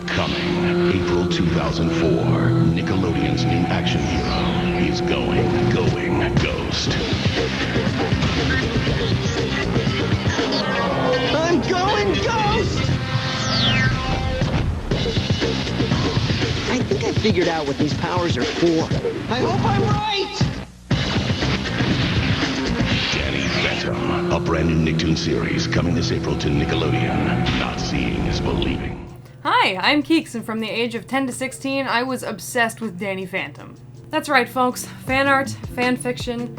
Coming April 2004, Nickelodeon's new action hero. He's going ghost. I'm going ghost! I think I figured out what these powers are for. I hope I'm right! Danny Phantom, a brand new Nicktoon series coming this April to Nickelodeon. Not seeing is believing. Hi, I'm Keeks, and from the age of 10 to 16, I was obsessed with Danny Phantom. That's right, folks. Fan art, fan fiction.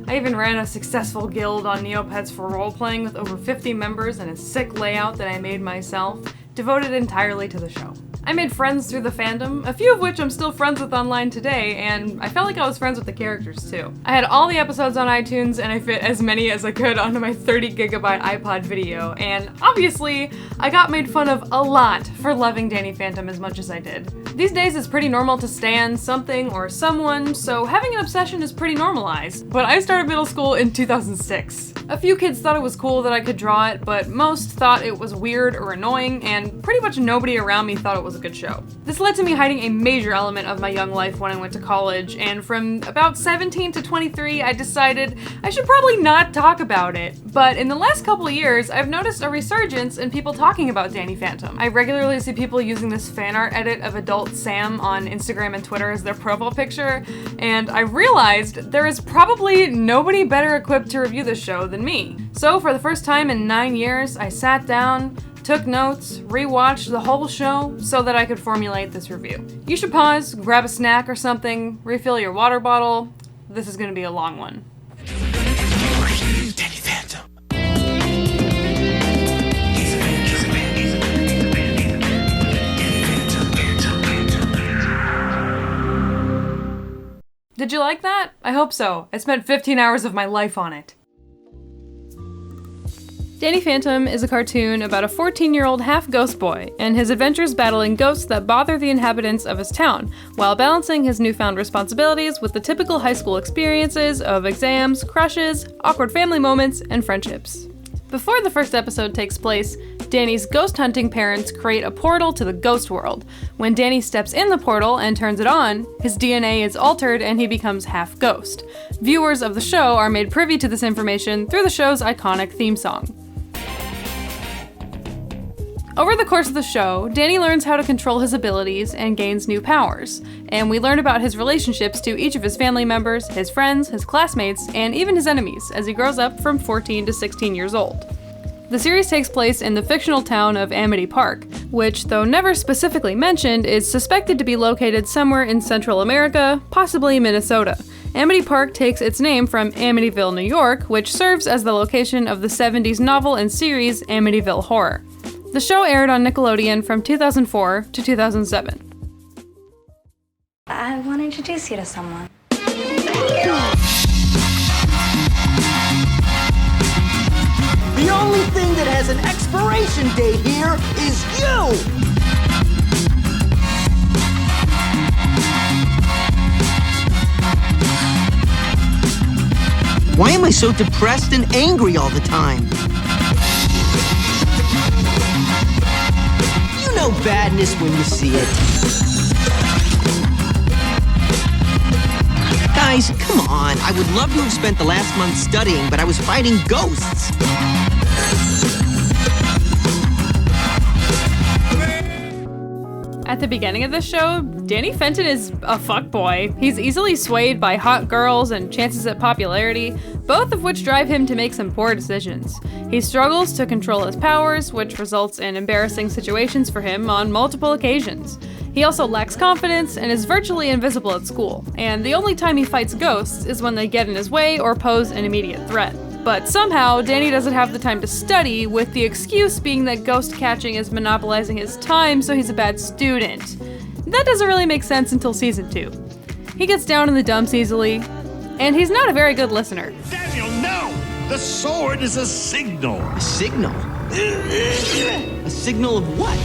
I even ran a successful guild on Neopets for role-playing with over 50 members and a sick layout that I made myself, devoted entirely to the show. I made friends through the fandom, a few of which I'm still friends with online today, and I felt like I was friends with the characters too. I had all the episodes on iTunes, and I fit as many as I could onto my 30GB iPod video, and obviously, I got made fun of a lot for loving Danny Phantom as much as I did. These days it's pretty normal to stan something or someone, so having an obsession is pretty normalized, but I started middle school in 2006. A few kids thought it was cool that I could draw it, but most thought it was weird or annoying, and pretty much nobody around me thought it was a good show. This led to me hiding a major element of my young life when I went to college, and from about 17 to 23, I decided I should probably not talk about it. But in the last couple of years, I've noticed a resurgence in people talking about Danny Phantom. I regularly see people using this fan art edit of adult Sam on Instagram and Twitter as their profile picture, and I realized there is probably nobody better equipped to review this show than me. So for the first time in 9 years, I sat down, took notes, rewatched the whole show so that I could formulate this review. You should pause, grab a snack or something, refill your water bottle. This is gonna be a long one. Danny Phantom. Did you like that? I hope so. I spent 15 hours of my life on it. Danny Phantom is a cartoon about a 14-year-old half-ghost boy and his adventures battling ghosts that bother the inhabitants of his town, while balancing his newfound responsibilities with the typical high school experiences of exams, crushes, awkward family moments, and friendships. Before the first episode takes place, Danny's ghost hunting parents create a portal to the ghost world. When Danny steps in the portal and turns it on, his DNA is altered and he becomes half ghost. Viewers of the show are made privy to this information through the show's iconic theme song. Over the course of the show, Danny learns how to control his abilities and gains new powers, and we learn about his relationships to each of his family members, his friends, his classmates, and even his enemies as he grows up from 14 to 16 years old. The series takes place in the fictional town of Amity Park, which, though never specifically mentioned, is suspected to be located somewhere in Central America, possibly Minnesota. Amity Park takes its name from Amityville, New York, which serves as the location of the 70s novel and series Amityville Horror. The show aired on Nickelodeon from 2004 to 2007. I want to introduce you to someone. The only thing that has an expiration date here is you! Why am I so depressed and angry all the time? You know badness when you see it. Guys, come on. I would love to have spent the last month studying, but I was fighting ghosts. At the beginning of this show, Danny Phantom is a fuckboy. He's easily swayed by hot girls and chances at popularity, both of which drive him to make some poor decisions. He struggles to control his powers, which results in embarrassing situations for him on multiple occasions. He also lacks confidence and is virtually invisible at school, and the only time he fights ghosts is when they get in his way or pose an immediate threat. But somehow, Danny doesn't have the time to study, with the excuse being that ghost catching is monopolizing his time, so he's a bad student. That doesn't really make sense until season 2. He gets down in the dumps easily, and he's not a very good listener. Daniel, no! The sword is a signal. A signal? A signal of what?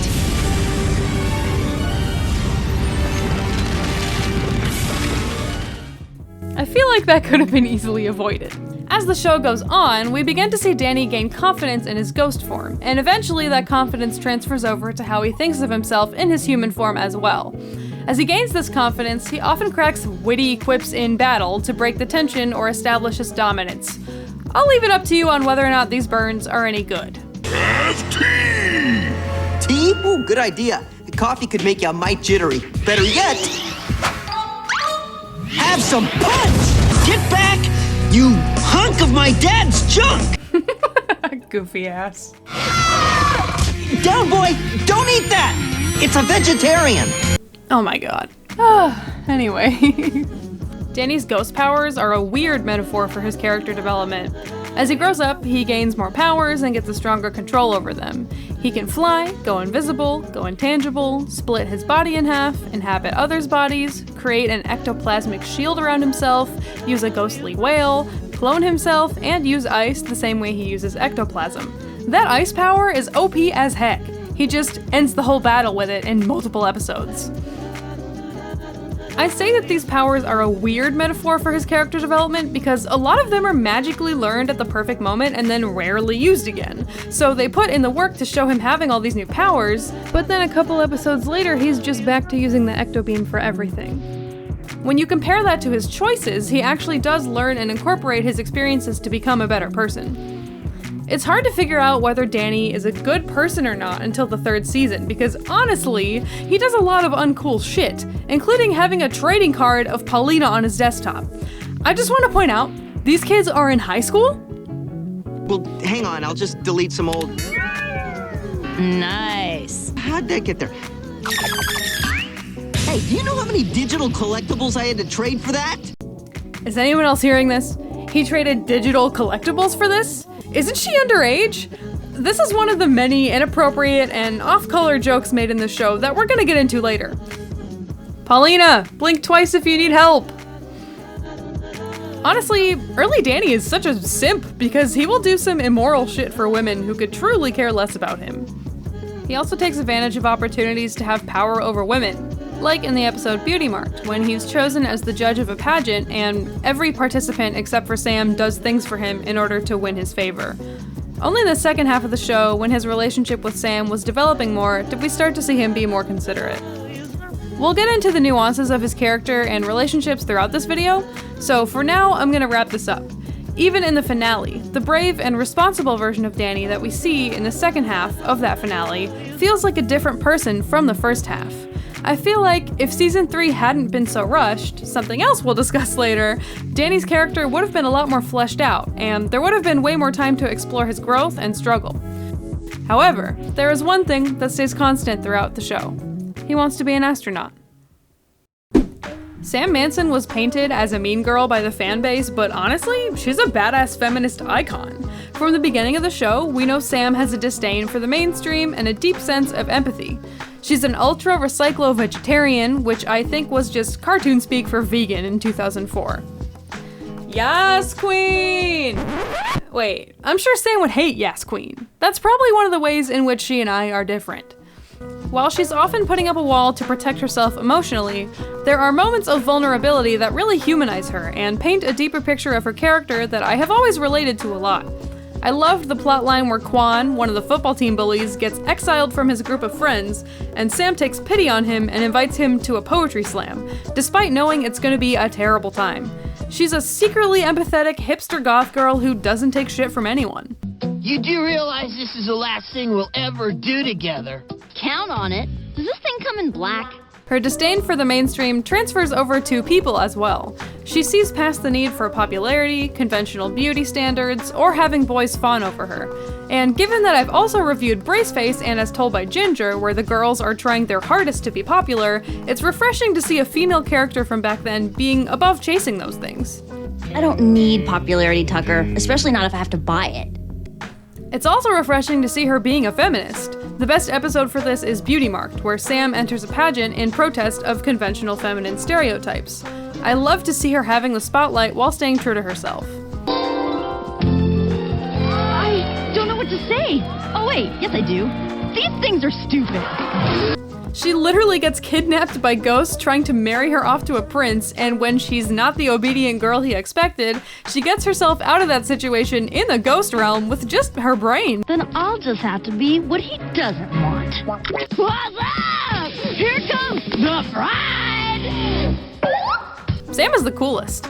I feel like that could have been easily avoided. As the show goes on, we begin to see Danny gain confidence in his ghost form, and eventually that confidence transfers over to how he thinks of himself in his human form as well. As he gains this confidence, he often cracks witty quips in battle to break the tension or establish his dominance. I'll leave it up to you on whether or not these burns are any good. Have tea! Tea? Ooh, good idea. Coffee could make you might jittery. Better yet, have some punch! Get back, you hunk of my dad's junk! Goofy ass. Down, boy! Don't eat that! It's a vegetarian! Oh my god. Anyway. Danny's ghost powers are a weird metaphor for his character development. As he grows up, he gains more powers and gets a stronger control over them. He can fly, go invisible, go intangible, split his body in half, inhabit others' bodies, create an ectoplasmic shield around himself, use a ghostly whale, clone himself, and use ice the same way he uses ectoplasm. That ice power is OP as heck. He just ends the whole battle with it in multiple episodes. I say that these powers are a weird metaphor for his character development because a lot of them are magically learned at the perfect moment and then rarely used again. So they put in the work to show him having all these new powers, but then a couple episodes later he's just back to using the ectobeam for everything. When you compare that to his choices, he actually does learn and incorporate his experiences to become a better person. It's hard to figure out whether Danny is a good person or not until the 3rd season, because honestly, he does a lot of uncool shit, including having a trading card of Paulina on his desktop. I just want to point out, these kids are in high school? Well, hang on, I'll just delete some old... Nice. How'd that get there? Hey, do you know how many digital collectibles I had to trade for that? Is anyone else hearing this? He traded digital collectibles for this? Isn't she underage? This is one of the many inappropriate and off-color jokes made in this show that we're gonna get into later. Paulina, blink twice if you need help. Honestly, early Danny is such a simp because he will do some immoral shit for women who could truly care less about him. He also takes advantage of opportunities to have power over women, like in the episode Beauty Marked, when he's chosen as the judge of a pageant and every participant except for Sam does things for him in order to win his favor. Only in the second half of the show, when his relationship with Sam was developing more, did we start to see him be more considerate. We'll get into the nuances of his character and relationships throughout this video, so for now, I'm gonna wrap this up. Even in the finale, the brave and responsible version of Danny that we see in the second half of that finale feels like a different person from the first half. I feel like if season 3 hadn't been so rushed, something else we'll discuss later, Danny's character would have been a lot more fleshed out, and there would have been way more time to explore his growth and struggle. However, there is one thing that stays constant throughout the show. He wants to be an astronaut. Sam Manson was painted as a mean girl by the fan base, but honestly, she's a badass feminist icon. From the beginning of the show, we know Sam has a disdain for the mainstream and a deep sense of empathy. She's an ultra-recyclo-vegetarian, which I think was just cartoon speak for vegan in 2004. Yas Queen! Wait, I'm sure Sam would hate Yas Queen. That's probably one of the ways in which she and I are different. While she's often putting up a wall to protect herself emotionally, there are moments of vulnerability that really humanize her and paint a deeper picture of her character that I have always related to a lot. I loved the plotline where Quan, one of the football team bullies, gets exiled from his group of friends, and Sam takes pity on him and invites him to a poetry slam, despite knowing it's going to be a terrible time. She's a secretly empathetic hipster goth girl who doesn't take shit from anyone. You do realize this is the last thing we'll ever do together? Count on it. Does this thing come in black? Her disdain for the mainstream transfers over to people as well. She sees past the need for popularity, conventional beauty standards, or having boys fawn over her. And given that I've also reviewed Braceface and As Told by Ginger, where the girls are trying their hardest to be popular, it's refreshing to see a female character from back then being above chasing those things. I don't need popularity, Tucker, especially not if I have to buy it. It's also refreshing to see her being a feminist. The best episode for this is Beauty Marked, where Sam enters a pageant in protest of conventional feminine stereotypes. I love to see her having the spotlight while staying true to herself. I don't know what to say. Oh wait, yes I do. These things are stupid. She literally gets kidnapped by ghosts trying to marry her off to a prince, and when she's not the obedient girl he expected, she gets herself out of that situation in the ghost realm with just her brain. Then I'll just have to be what he doesn't want. What's up? Here comes the bride! Sam is the coolest.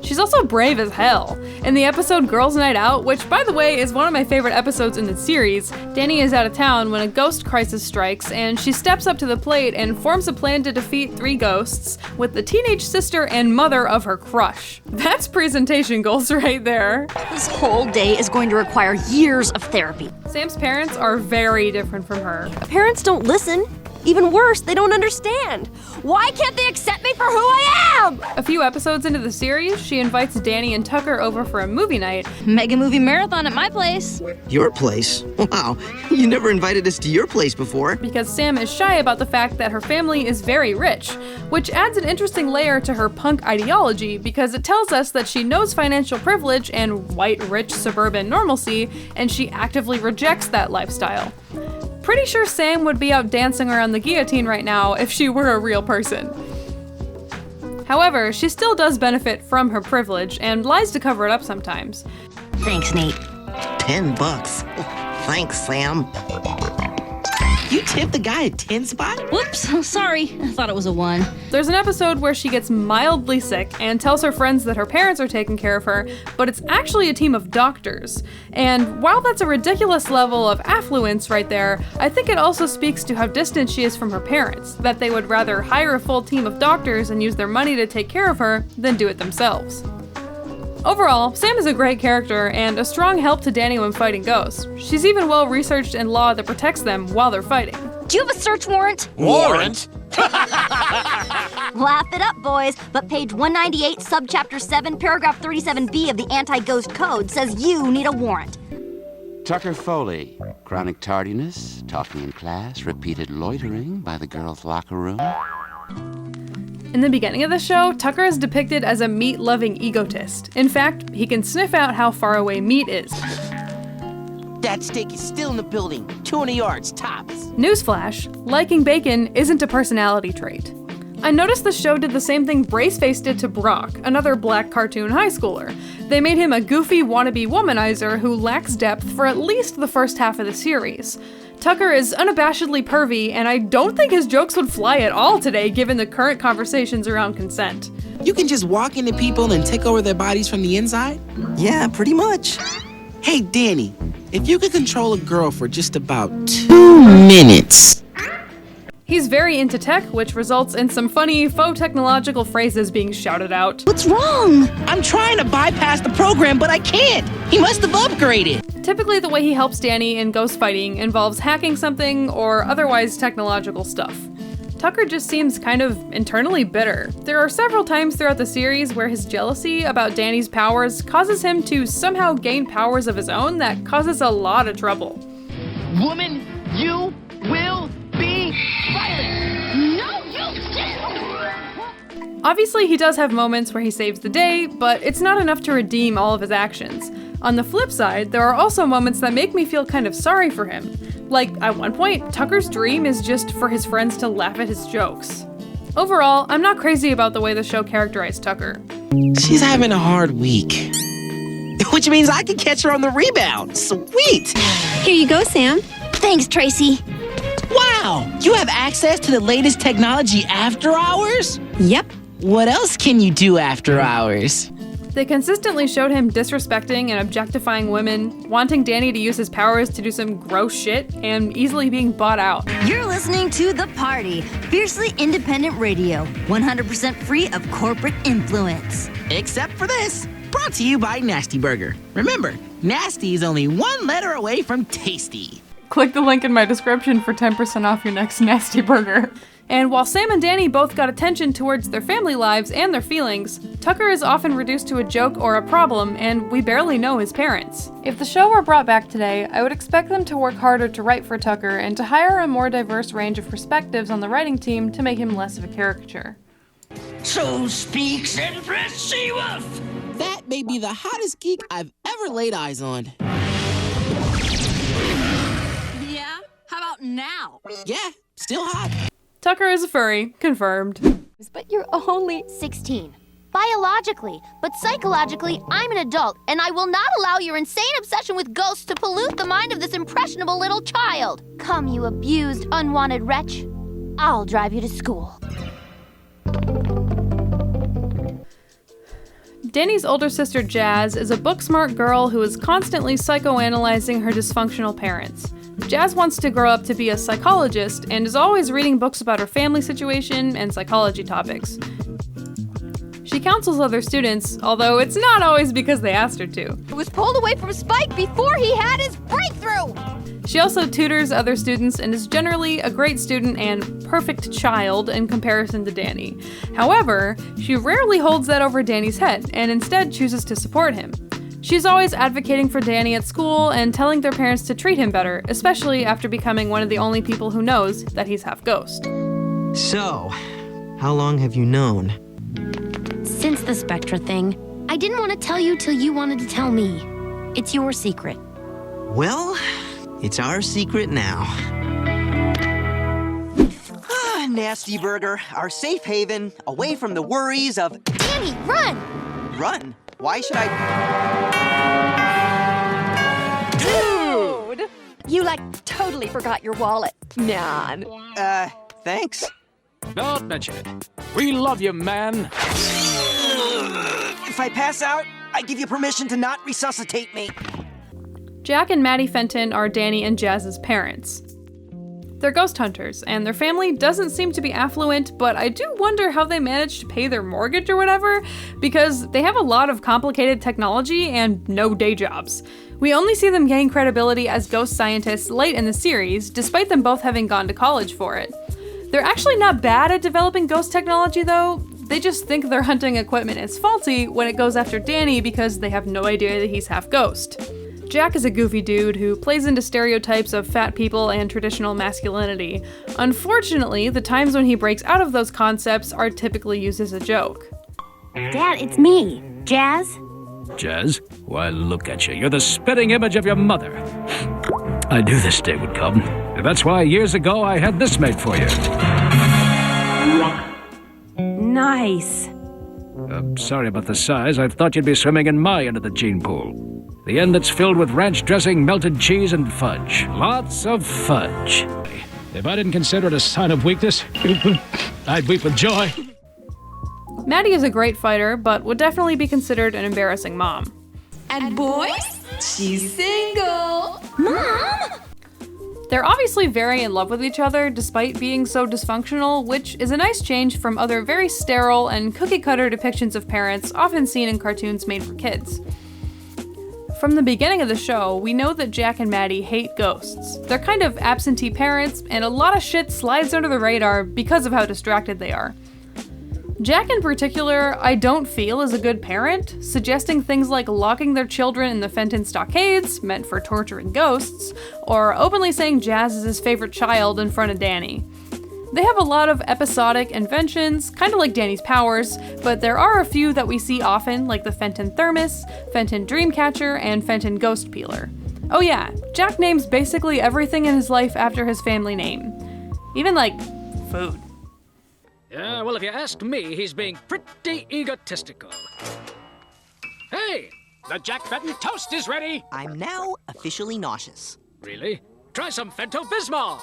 She's also brave as hell. In the episode Girls' Night Out, which by the way is one of my favorite episodes in the series, Danny is out of town when a ghost crisis strikes, and she steps up to the plate and forms a plan to defeat 3 ghosts with the teenage sister and mother of her crush. That's presentation goals right there. This whole day is going to require years of therapy. Sam's parents are very different from her. Parents don't listen. Even worse, they don't understand. Why can't they accept me for who I am? A few episodes into the series, she invites Danny and Tucker over for a movie night. Mega movie marathon at my place. Your place? Wow, you never invited us to your place before. Because Sam is shy about the fact that her family is very rich, which adds an interesting layer to her punk ideology because it tells us that she knows financial privilege and white, rich, suburban normalcy, and she actively rejects that lifestyle. Pretty sure Sam would be out dancing around the guillotine right now if she were a real person. However, she still does benefit from her privilege and lies to cover it up sometimes. Thanks, Nate. $10. Thanks, Sam. You tipped the guy at 10 spot? Whoops, sorry. I thought it was a 1. There's an episode where she gets mildly sick and tells her friends that her parents are taking care of her, but it's actually a team of doctors. And while that's a ridiculous level of affluence right there, I think it also speaks to how distant she is from her parents, that they would rather hire a full team of doctors and use their money to take care of her than do it themselves. Overall, Sam is a great character and a strong help to Danny when fighting ghosts. She's even well researched in law that protects them while they're fighting. Do you have a search warrant? Warrant? Laugh it up, boys, but page 198, subchapter 7, paragraph 37B of the Anti-Ghost Code says you need a warrant. Tucker Foley, chronic tardiness, talking in class, repeated loitering by the girls' locker room. In the beginning of the show, Tucker is depicted as a meat-loving egotist. In fact, he can sniff out how far away meat is. That steak is still in the building. 200 yards, tops. Newsflash, liking bacon isn't a personality trait. I noticed the show did the same thing Braceface did to Brock, another black cartoon high schooler. They made him a goofy wannabe womanizer who lacks depth for at least the first half of the series. Tucker is unabashedly pervy, and I don't think his jokes would fly at all today given the current conversations around consent. You can just walk into people and take over their bodies from the inside? Yeah, pretty much. Hey, Danny, if you could control a girl for just about 2 minutes. He's very into tech, which results in some funny faux technological phrases being shouted out. What's wrong? I'm trying to bypass the program, but I can't. He must have upgraded. Typically, the way he helps Danny in ghost fighting involves hacking something or otherwise technological stuff. Tucker just seems kind of internally bitter. There are several times throughout the series where his jealousy about Danny's powers causes him to somehow gain powers of his own that causes a lot of trouble. Woman, you will be violent. No, you didn't. Obviously, he does have moments where he saves the day, but it's not enough to redeem all of his actions. On the flip side, there are also moments that make me feel kind of sorry for him. Like, at one point, Tucker's dream is just for his friends to laugh at his jokes. Overall, I'm not crazy about the way the show characterized Tucker. She's having a hard week. Which means I can catch her on the rebound. Sweet! Here you go, Sam. Thanks, Tracy. Wow! You have access to the latest technology after hours? Yep. What else can you do after hours? They consistently showed him disrespecting and objectifying women, wanting Danny to use his powers to do some gross shit, and easily being bought out. You're listening to The Party, fiercely independent radio, 100% free of corporate influence. Except for this, brought to you by Nasty Burger. Remember, Nasty is only 1 letter away from tasty. Click the link in my description for 10% off your next Nasty Burger. And while Sam and Danny both got attention towards their family lives and their feelings, Tucker is often reduced to a joke or a problem, and we barely know his parents. If the show were brought back today, I would expect them to work harder to write for Tucker and to hire a more diverse range of perspectives on the writing team to make him less of a caricature. So speaks Empress She-Wolf. That may be the hottest geek I've ever laid eyes on. Yeah? How about now? Yeah, still hot. Tucker is a furry, confirmed. But you're only 16. Biologically, but psychologically, I'm an adult, and I will not allow your insane obsession with ghosts to pollute the mind of this impressionable little child. Come, you abused, unwanted wretch. I'll drive you to school. Danny's older sister Jazz is a book-smart girl who is constantly psychoanalyzing her dysfunctional parents. Jazz wants to grow up to be a psychologist and is always reading books about her family situation and psychology topics. She counsels other students, although it's not always because they asked her to. He was pulled away from Spike before he had his breakthrough! She also tutors other students and is generally a great student and perfect child in comparison to Danny. However, she rarely holds that over Danny's head and instead chooses to support him. She's always advocating for Danny at school and telling their parents to treat him better, especially after becoming one of the only people who knows that he's half ghost. So, how long have you known? Since the Spectra thing, I didn't want to tell you till you wanted to tell me. It's your secret. Well, it's our secret now. Nasty Burger, our safe haven, away from the worries of... Danny, run! Run? Why should I... Dude! You, totally forgot your wallet, man. Thanks. Don't mention it. We love you, man. If I pass out, I give you permission to not resuscitate me. Jack and Maddie Fenton are Danny and Jazz's parents. They're ghost hunters, and their family doesn't seem to be affluent, but I do wonder how they managed to pay their mortgage or whatever, because they have a lot of complicated technology and no day jobs. We only see them gain credibility as ghost scientists late in the series, despite them both having gone to college for it. They're actually not bad at developing ghost technology, though. They just think their hunting equipment is faulty when it goes after Danny because they have no idea that he's half ghost. Jack is a goofy dude who plays into stereotypes of fat people and traditional masculinity. Unfortunately, the times when he breaks out of those concepts are typically used as a joke. Dad, it's me, Jazz. Jazz? Why, look at you. You're the spitting image of your mother. I knew this day would come. That's why years ago I had this made for you. Nice. Sorry about the size. I thought you'd be swimming in my end of the gene pool. The end that's filled with ranch dressing, melted cheese, and fudge. Lots of fudge. If I didn't consider it a sign of weakness, I'd weep with joy. Maddie is a great fighter, but would definitely be considered an embarrassing mom. And boys, she's single. Mom! They're obviously very in love with each other, despite being so dysfunctional, which is a nice change from other very sterile and cookie-cutter depictions of parents often seen in cartoons made for kids. From the beginning of the show, we know that Jack and Maddie hate ghosts. They're kind of absentee parents, and a lot of shit slides under the radar because of how distracted they are. Jack in particular, I don't feel is a good parent, suggesting things like locking their children in the Fenton stockades, meant for torturing ghosts, or openly saying Jazz is his favorite child in front of Danny. They have a lot of episodic inventions, kind of like Danny's powers, but there are a few that we see often, like the Fenton Thermos, Fenton Dreamcatcher, and Fenton Ghost Peeler. Oh yeah, Jack names basically everything in his life after his family name. Even like, food. Yeah, well, if you ask me, he's being pretty egotistical. Hey, the Jack Fenton toast is ready! I'm now officially nauseous. Really? Try some Fento-Bismol!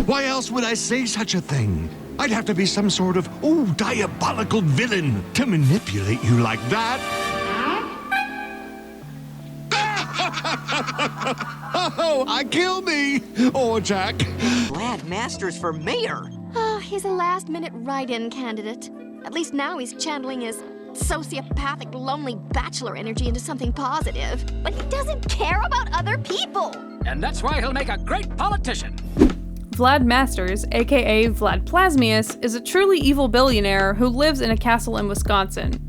Why else would I say such a thing? I'd have to be some sort of, diabolical villain to manipulate you like that. Kill me! Oh, Jack. Glad Masters for mayor. Oh, he's a last-minute write-in candidate. At least now he's channeling his sociopathic, lonely bachelor energy into something positive. But he doesn't care about other people! And that's why he'll make a great politician. Vlad Masters, aka Vlad Plasmius, is a truly evil billionaire who lives in a castle in Wisconsin.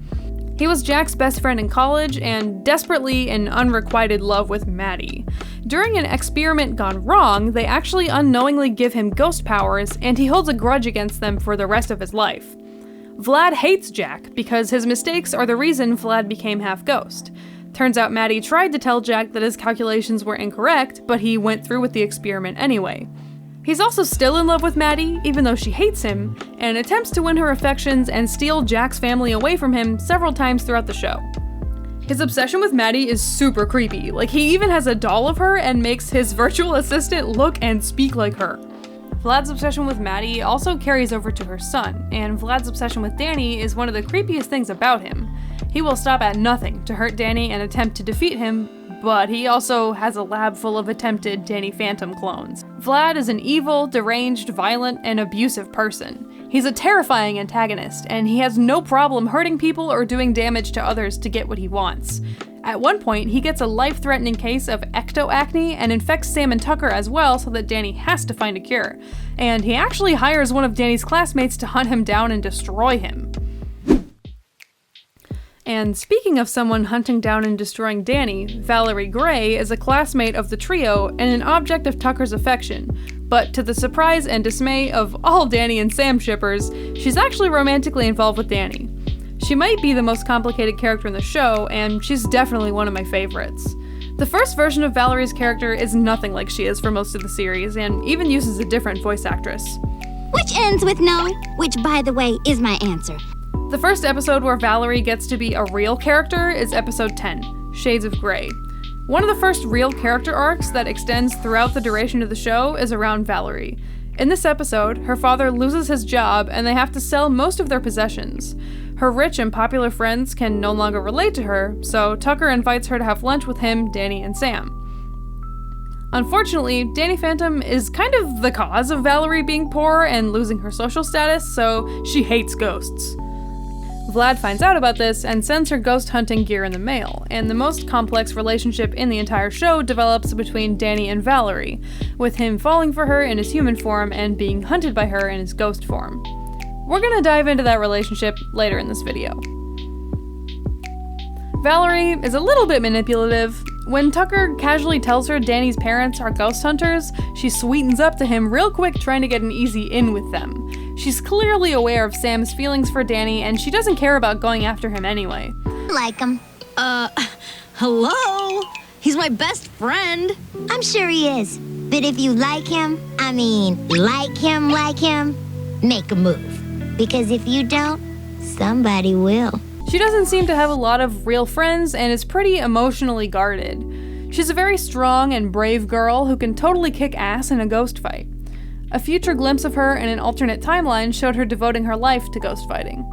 He was Jack's best friend in college and desperately in unrequited love with Maddie. During an experiment gone wrong, they actually unknowingly give him ghost powers, and he holds a grudge against them for the rest of his life. Vlad hates Jack because his mistakes are the reason Vlad became half ghost. Turns out Maddie tried to tell Jack that his calculations were incorrect, but he went through with the experiment anyway. He's also still in love with Maddie, even though she hates him, and attempts to win her affections and steal Jack's family away from him several times throughout the show. His obsession with Maddie is super creepy. Like, he even has a doll of her and makes his virtual assistant look and speak like her. Vlad's obsession with Maddie also carries over to her son, and Vlad's obsession with Danny is one of the creepiest things about him. He will stop at nothing to hurt Danny and attempt to defeat him, but he also has a lab full of attempted Danny Phantom clones. Vlad is an evil, deranged, violent, and abusive person. He's a terrifying antagonist, and he has no problem hurting people or doing damage to others to get what he wants. At one point, he gets a life-threatening case of ectoacne and infects Sam and Tucker as well, so that Danny has to find a cure. And he actually hires one of Danny's classmates to hunt him down and destroy him. And speaking of someone hunting down and destroying Danny, Valerie Gray is a classmate of the trio and an object of Tucker's affection. But to the surprise and dismay of all Danny and Sam shippers, she's actually romantically involved with Danny. She might be the most complicated character in the show, and she's definitely one of my favorites. The first version of Valerie's character is nothing like she is for most of the series, and even uses a different voice actress. Which ends with no, which, by the way, is my answer. The first episode where Valerie gets to be a real character is episode 10, Shades of Grey. One of the first real character arcs that extends throughout the duration of the show is around Valerie. In this episode, her father loses his job and they have to sell most of their possessions. Her rich and popular friends can no longer relate to her, so Tucker invites her to have lunch with him, Danny, and Sam. Unfortunately, Danny Phantom is kind of the cause of Valerie being poor and losing her social status, so she hates ghosts. Vlad finds out about this and sends her ghost hunting gear in the mail, and the most complex relationship in the entire show develops between Danny and Valerie, with him falling for her in his human form and being hunted by her in his ghost form. We're gonna dive into that relationship later in this video. Valerie is a little bit manipulative. When Tucker casually tells her Danny's parents are ghost hunters, she sweetens up to him real quick, trying to get an easy in with them. She's clearly aware of Sam's feelings for Danny, and she doesn't care about going after him anyway. Like him. Hello? He's my best friend. I'm sure he is. But if you like him, like him, make a move. Because if you don't, somebody will. She doesn't seem to have a lot of real friends and is pretty emotionally guarded. She's a very strong and brave girl who can totally kick ass in a ghost fight. A future glimpse of her in an alternate timeline showed her devoting her life to ghost fighting.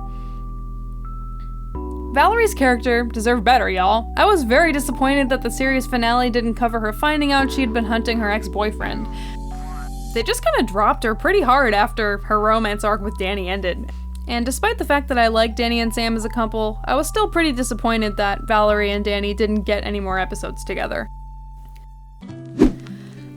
Valerie's character deserved better, y'all. I was very disappointed that the series finale didn't cover her finding out she'd been hunting her ex-boyfriend. They just kinda dropped her pretty hard after her romance arc with Danny ended. And despite the fact that I liked Danny and Sam as a couple, I was still pretty disappointed that Valerie and Danny didn't get any more episodes together.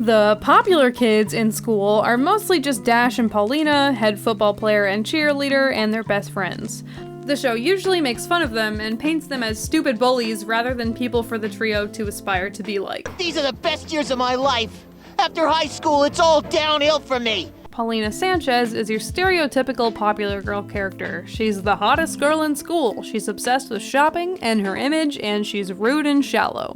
The popular kids in school are mostly just Dash and Paulina, head football player and cheerleader, and their best friends. The show usually makes fun of them and paints them as stupid bullies rather than people for the trio to aspire to be like. These are the best years of my life. After high school, it's all downhill for me. Paulina Sanchez is your stereotypical popular girl character. She's the hottest girl in school, she's obsessed with shopping and her image, and she's rude and shallow.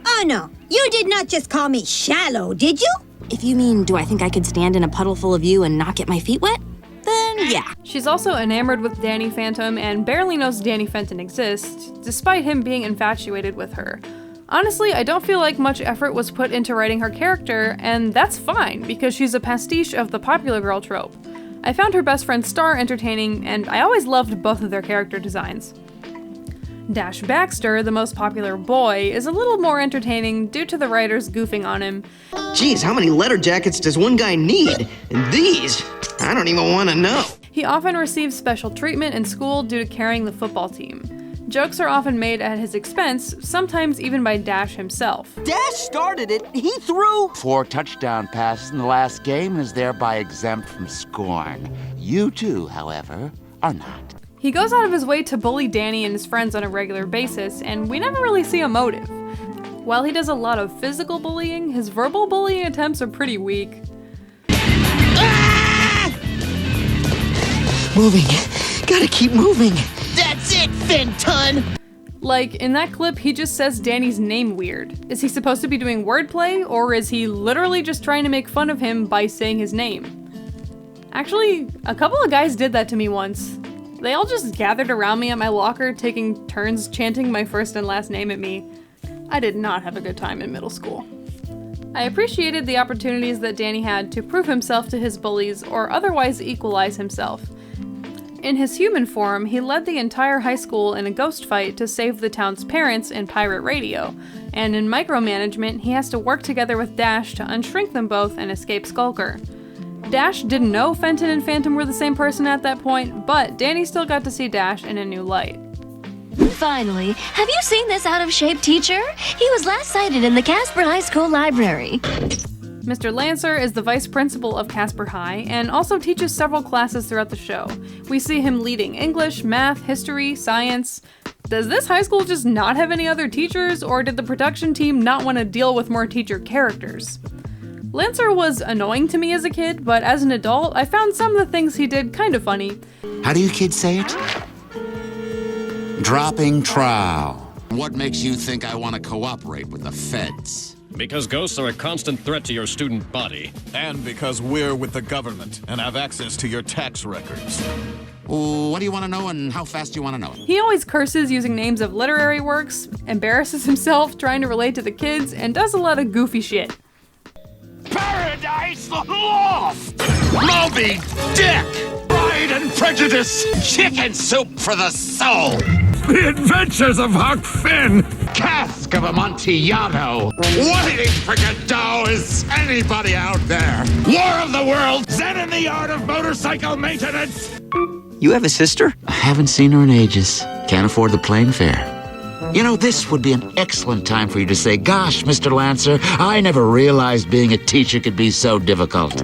Oh no, you did not just call me shallow, did you? If you mean, do I think I could stand in a puddle full of you and not get my feet wet? Then yeah. She's also enamored with Danny Phantom and barely knows Danny Phantom exists, despite him being infatuated with her. Honestly, I don't feel like much effort was put into writing her character, and that's fine, because she's a pastiche of the popular girl trope. I found her best friend Star entertaining, and I always loved both of their character designs. Dash Baxter, the most popular boy, is a little more entertaining due to the writers goofing on him. Geez, how many letter jackets does one guy need? And these? I don't even want to know. He often receives special treatment in school due to carrying the football team. Jokes are often made at his expense, sometimes even by Dash himself. Dash started it. He threw 4 touchdown passes in the last game and is thereby exempt from scoring. You two, however, are not. He goes out of his way to bully Danny and his friends on a regular basis, and we never really see a motive. While he does a lot of physical bullying, his verbal bullying attempts are pretty weak. Ah! Moving. Gotta keep moving. That's it, Fenton! Like, in that clip, he just says Danny's name weird. Is he supposed to be doing wordplay, or is he literally just trying to make fun of him by saying his name? Actually, a couple of guys did that to me once. They all just gathered around me at my locker, taking turns chanting my first and last name at me. I did not have a good time in middle school. I appreciated the opportunities that Danny had to prove himself to his bullies or otherwise equalize himself. In his human form, he led the entire high school in a ghost fight to save the town's parents in pirate radio, and in micromanagement, he has to work together with Dash to unshrink them both and escape Skulker. Dash didn't know Fenton and Phantom were the same person at that point, but Danny still got to see Dash in a new light. Finally, have you seen this out-of-shape teacher? He was last sighted in the Casper High School library. Mr. Lancer is the vice principal of Casper High and also teaches several classes throughout the show. We see him leading English, math, history, science. Does this high school just not have any other teachers, or did the production team not want to deal with more teacher characters? Lancer was annoying to me as a kid, but as an adult, I found some of the things he did kind of funny. How do you kids say it? Dropping trowel. What makes you think I want to cooperate with the feds? Because ghosts are a constant threat to your student body. And because we're with the government and have access to your tax records. What do you want to know and how fast do you want to know it? He always curses using names of literary works, embarrasses himself trying to relate to the kids, and does a lot of goofy shit. Paradise Lost! Moby Dick! Pride and Prejudice! Chicken soup for the soul! The Adventures of Huck Finn! Cask of Amontillado! Waiting for Godot is anybody out there! War of the Worlds! Zen in the Art of Motorcycle Maintenance! You have a sister? I haven't seen her in ages. Can't afford the plane fare. You know, this would be an excellent time for you to say, gosh, Mr. Lancer, I never realized being a teacher could be so difficult.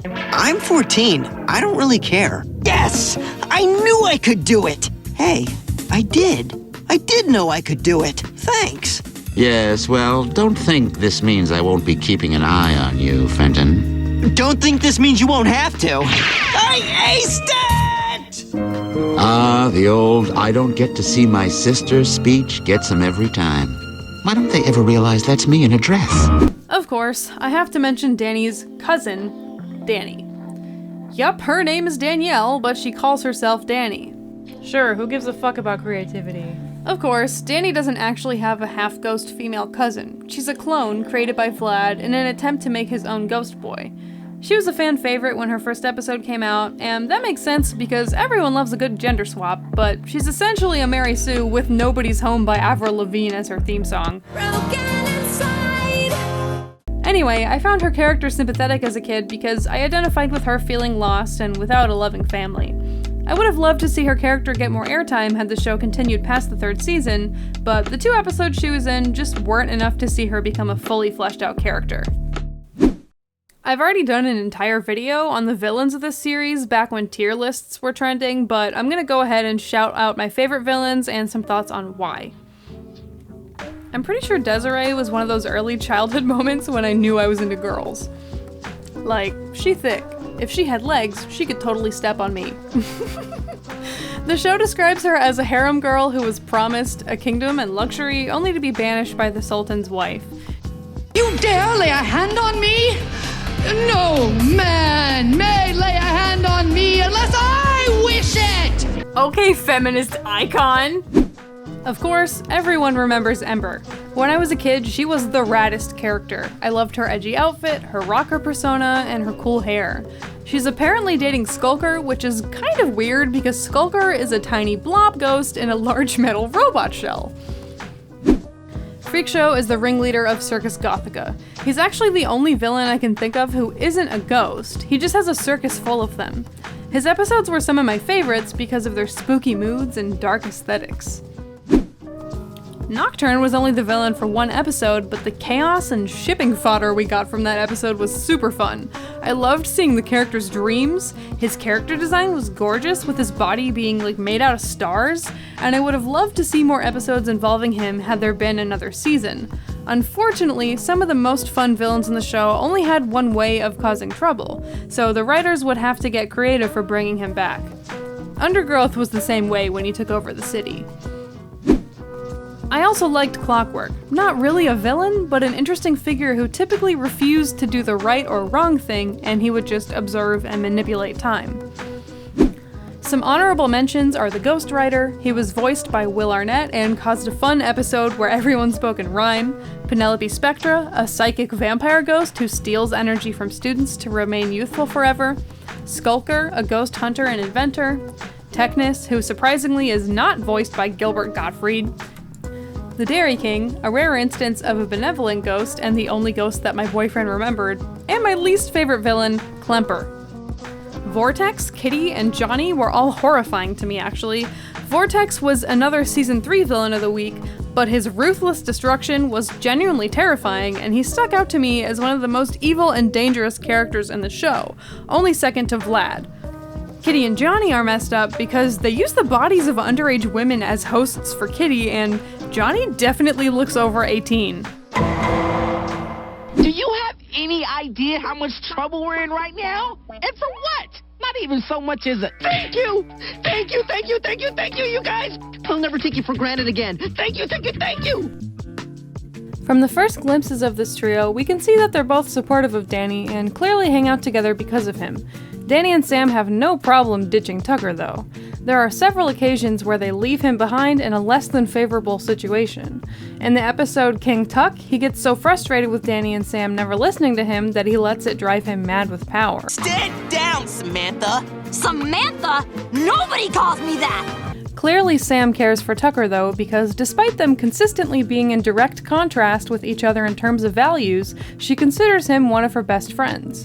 I'm 14. I don't really care. Yes! I knew I could do it! Hey, I did. I did know I could do it. Thanks. Yes, well, don't think this means I won't be keeping an eye on you, Fenton. Don't think this means you won't have to. I aced it! Ah, the old I don't get to see my sister speech gets them every time. Why don't they ever realize that's me in a dress? Of course, I have to mention Danny's cousin, Danny. Yup, her name is Danielle, but she calls herself Danny. Sure, who gives a fuck about creativity? Of course, Danny doesn't actually have a half-ghost female cousin. She's a clone created by Vlad in an attempt to make his own ghost boy. She was a fan favorite when her first episode came out, and that makes sense because everyone loves a good gender swap, but she's essentially a Mary Sue with Nobody's Home by Avril Lavigne as her theme song. Anyway, I found her character sympathetic as a kid because I identified with her feeling lost and without a loving family. I would have loved to see her character get more airtime had the show continued past the third season, but the 2 episodes she was in just weren't enough to see her become a fully fleshed out character. I've already done an entire video on the villains of this series back when tier lists were trending, but I'm gonna go ahead and shout out my favorite villains and some thoughts on why. I'm pretty sure Desiree was one of those early childhood moments when I knew I was into girls. Like, she thick. If she had legs, she could totally step on me. The show describes her as a harem girl who was promised a kingdom and luxury only to be banished by the Sultan's wife. You dare lay a hand on me? No man may lay a hand on me unless I wish it! Okay, feminist icon! Of course, everyone remembers Ember. When I was a kid, she was the raddest character. I loved her edgy outfit, her rocker persona, and her cool hair. She's apparently dating Skulker, which is kind of weird because Skulker is a tiny blob ghost in a large metal robot shell. Freakshow is the ringleader of Circus Gothica. He's actually the only villain I can think of who isn't a ghost. He just has a circus full of them. His episodes were some of my favorites because of their spooky moods and dark aesthetics. Nocturne was only the villain for 1 episode, but the chaos and shipping fodder we got from that episode was super fun. I loved seeing the character's dreams. His character design was gorgeous, with his body being like made out of stars, and I would have loved to see more episodes involving him had there been another season. Unfortunately, some of the most fun villains in the show only had one way of causing trouble, so the writers would have to get creative for bringing him back. Undergrowth was the same way when he took over the city. I also liked Clockwork. Not really a villain, but an interesting figure who typically refused to do the right or wrong thing, and he would just observe and manipulate time. Some honorable mentions are the Ghostwriter. He was voiced by Will Arnett and caused a fun episode where everyone spoke in rhyme. Penelope Spectra, a psychic vampire ghost who steals energy from students to remain youthful forever. Skulker, a ghost hunter and inventor. Technus, who surprisingly is not voiced by Gilbert Gottfried. The Dairy King, a rare instance of a benevolent ghost and the only ghost that my boyfriend remembered. And my least favorite villain, Klemper. Vortex, Kitty, and Johnny were all horrifying to me, actually. Vortex was another Season 3 villain of the week, but his ruthless destruction was genuinely terrifying, and he stuck out to me as one of the most evil and dangerous characters in the show, only second to Vlad. Kitty and Johnny are messed up because they use the bodies of underage women as hosts for Kitty, and Johnny definitely looks over 18. Do you have any idea how much trouble we're in right now? And for what? Not even so much as a thank you! Thank you, thank you, thank you, thank you, you guys! I'll never take you for granted again. Thank you, thank you, thank you! From the first glimpses of this trio, we can see that they're both supportive of Danny and clearly hang out together because of him. Danny and Sam have no problem ditching Tucker, though. There are several occasions where they leave him behind in a less than favorable situation. In the episode King Tuck, he gets so frustrated with Danny and Sam never listening to him that he lets it drive him mad with power. Stand down, Samantha! Samantha? Nobody calls me that! Clearly Sam cares for Tucker though, because despite them consistently being in direct contrast with each other in terms of values, she considers him one of her best friends.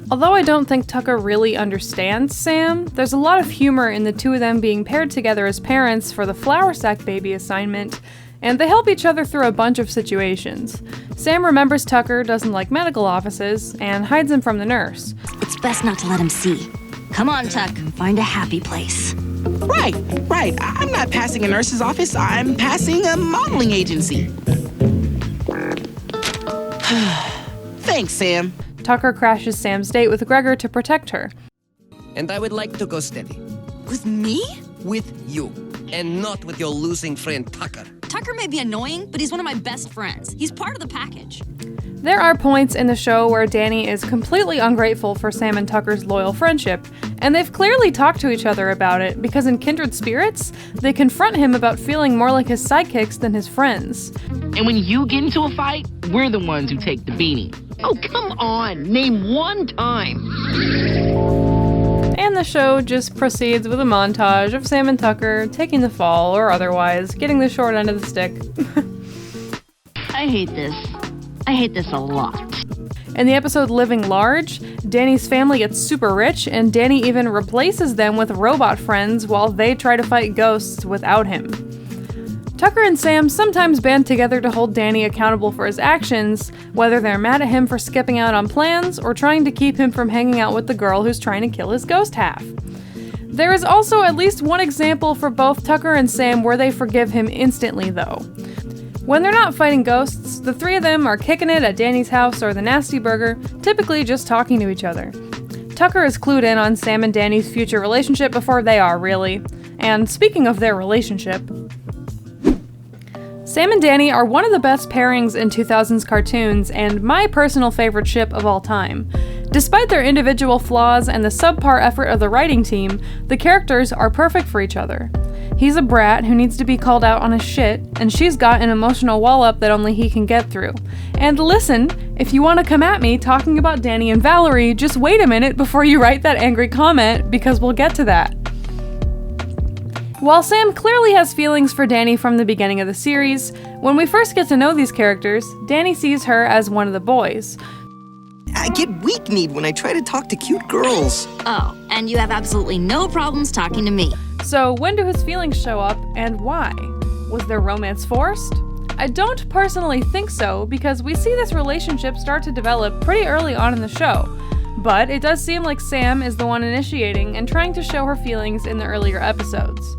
Although I don't think Tucker really understands Sam, there's a lot of humor in the two of them being paired together as parents for the flour sack baby assignment, and they help each other through a bunch of situations. Sam remembers Tucker doesn't like medical offices, and hides him from the nurse. It's best not to let him see. Come on, Tuck, find a happy place. Right. I'm not passing a nurse's office, I'm passing a modeling agency. Thanks, Sam. Tucker crashes Sam's date with Gregor to protect her. And I would like to go steady. With me? With you. And not with your losing friend Tucker. Tucker may be annoying, but he's one of my best friends. He's part of the package. There are points in the show where Danny is completely ungrateful for Sam and Tucker's loyal friendship, and they've clearly talked to each other about it because in Kindred Spirits, they confront him about feeling more like his sidekicks than his friends. And when you get into a fight, we're the ones who take the beating. Oh, come on, name one time. And the show just proceeds with a montage of Sam and Tucker taking the fall or otherwise, getting the short end of the stick. I hate this. I hate this a lot. In the episode Living Large, Danny's family gets super rich, and Danny even replaces them with robot friends while they try to fight ghosts without him. Tucker and Sam sometimes band together to hold Danny accountable for his actions, whether they're mad at him for skipping out on plans or trying to keep him from hanging out with the girl who's trying to kill his ghost half. There is also at least one example for both Tucker and Sam where they forgive him instantly, though. When they're not fighting ghosts, the three of them are kicking it at Danny's house or the Nasty Burger, typically just talking to each other. Tucker is clued in on Sam and Danny's future relationship before they are, really. And speaking of their relationship, Sam and Danny are one of the best pairings in 2000s cartoons and my personal favorite ship of all time. Despite their individual flaws and the subpar effort of the writing team, the characters are perfect for each other. He's a brat who needs to be called out on his shit, and she's got an emotional wall-up that only he can get through. And listen, if you want to come at me talking about Danny and Valerie, just wait a minute before you write that angry comment, because we'll get to that. While Sam clearly has feelings for Danny from the beginning of the series, when we first get to know these characters, Danny sees her as one of the boys. I get weak-kneed when I try to talk to cute girls. Oh, and you have absolutely no problems talking to me. So when do his feelings show up, and why? Was their romance forced? I don't personally think so, because we see this relationship start to develop pretty early on in the show. But it does seem like Sam is the one initiating and trying to show her feelings in the earlier episodes.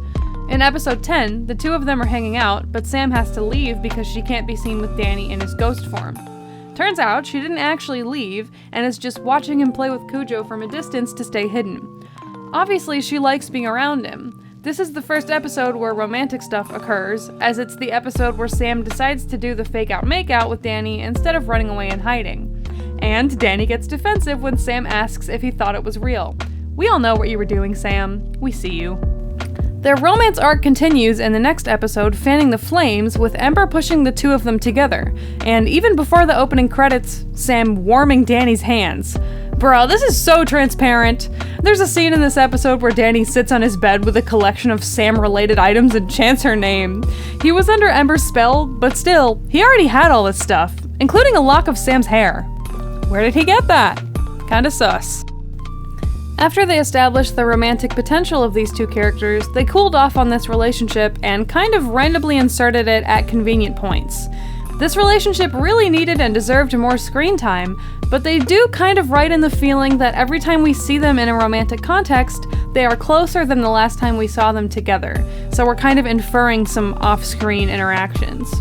In episode 10, the two of them are hanging out, but Sam has to leave because she can't be seen with Danny in his ghost form. Turns out she didn't actually leave and is just watching him play with Cujo from a distance to stay hidden. Obviously she likes being around him, This is the first episode where romantic stuff occurs, as it's the episode where Sam decides to do the fake-out make-out with Danny instead of running away and hiding. And Danny gets defensive when Sam asks if he thought it was real. We all know what you were doing, Sam. We see you. Their romance arc continues in the next episode, fanning the flames, with Ember pushing the two of them together, and even before the opening credits, Sam warming Danny's hands. Bro, this is so transparent. There's a scene in this episode where Danny sits on his bed with a collection of Sam-related items and chants her name. He was under Ember's spell, but still, he already had all this stuff, including a lock of Sam's hair. Where did he get that? Kinda sus. After they established the romantic potential of these two characters, they cooled off on this relationship and kind of randomly inserted it at convenient points. This relationship really needed and deserved more screen time, but they do kind of write in the feeling that every time we see them in a romantic context, they are closer than the last time we saw them together, so we're kind of inferring some off-screen interactions.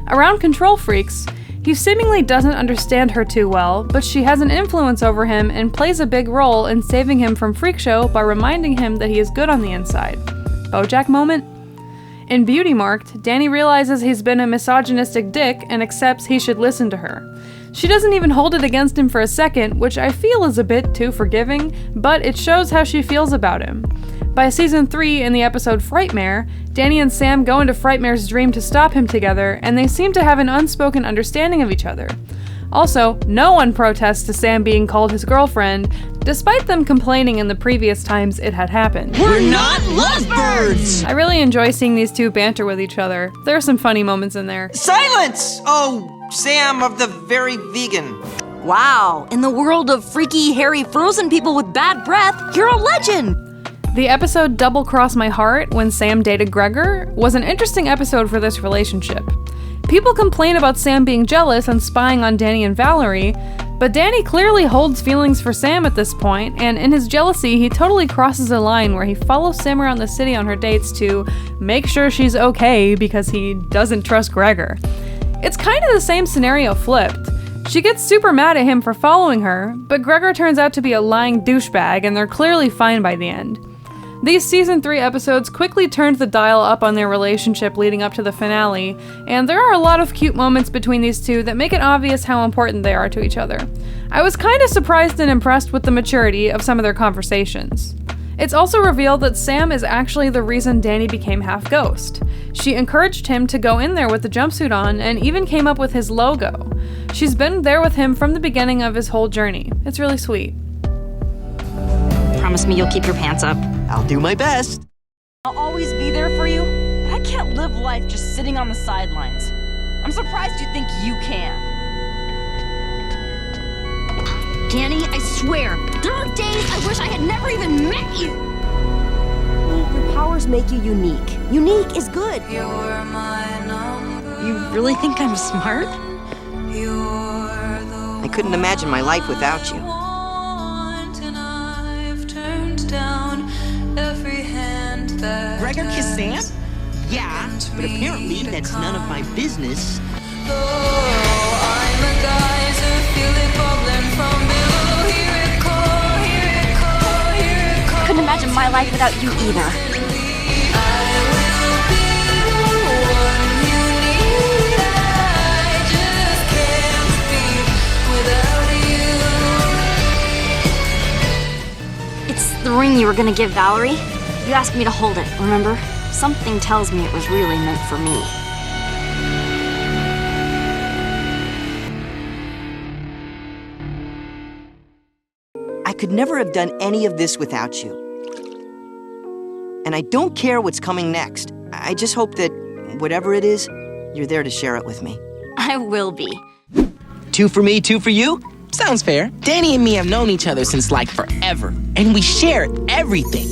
Around Control Freaks, he seemingly doesn't understand her too well, but she has an influence over him and plays a big role in saving him from Freak Show by reminding him that he is good on the inside. BoJack moment? In Beauty Marked, Danny realizes he's been a misogynistic dick and accepts he should listen to her. She doesn't even hold it against him for a second, which I feel is a bit too forgiving, but it shows how she feels about him. By season 3, in the episode Frightmare, Danny and Sam go into Frightmare's dream to stop him together, and they seem to have an unspoken understanding of each other. Also, no one protests to Sam being called his girlfriend, despite them complaining in the previous times it had happened. We're not lovebirds! I really enjoy seeing these two banter with each other. There are some funny moments in there. Silence! Oh, Sam of the very vegan. Wow, in the world of freaky, hairy, frozen people with bad breath, you're a legend! The episode Double Cross My Heart, when Sam dated Gregor, was an interesting episode for this relationship. People complain about Sam being jealous and spying on Danny and Valerie, but Danny clearly holds feelings for Sam at this point, and in his jealousy, he totally crosses a line where he follows Sam around the city on her dates to make sure she's okay because he doesn't trust Gregor. It's kind of the same scenario flipped. She gets super mad at him for following her, but Gregor turns out to be a lying douchebag, and they're clearly fine by the end. These season 3 episodes quickly turned the dial up on their relationship leading up to the finale, and there are a lot of cute moments between these two that make it obvious how important they are to each other. I was kind of surprised and impressed with the maturity of some of their conversations. It's also revealed that Sam is actually the reason Danny became half ghost. She encouraged him to go in there with the jumpsuit on and even came up with his logo. She's been there with him from the beginning of his whole journey. It's really sweet. Promise me you'll keep your pants up. I'll do my best. I'll always be there for you, but I can't live life just sitting on the sidelines. I'm surprised you think you can. Danny, I swear, there are days I wish I had never even met you. Your powers make you unique. Unique is good. You really think I'm smart? I couldn't imagine my life without you. Gregor kissed Sam? Yeah, but apparently that's none of my business. Couldn't imagine my life without you either. It's the ring you were gonna give Valerie. You asked me to hold it, remember? Something tells me it was really meant for me. I could never have done any of this without you. And I don't care what's coming next. I just hope that, whatever it is, you're there to share it with me. I will be. 2 for me, 2 for you? Sounds fair. Danny and me have known each other since like forever, and we share everything.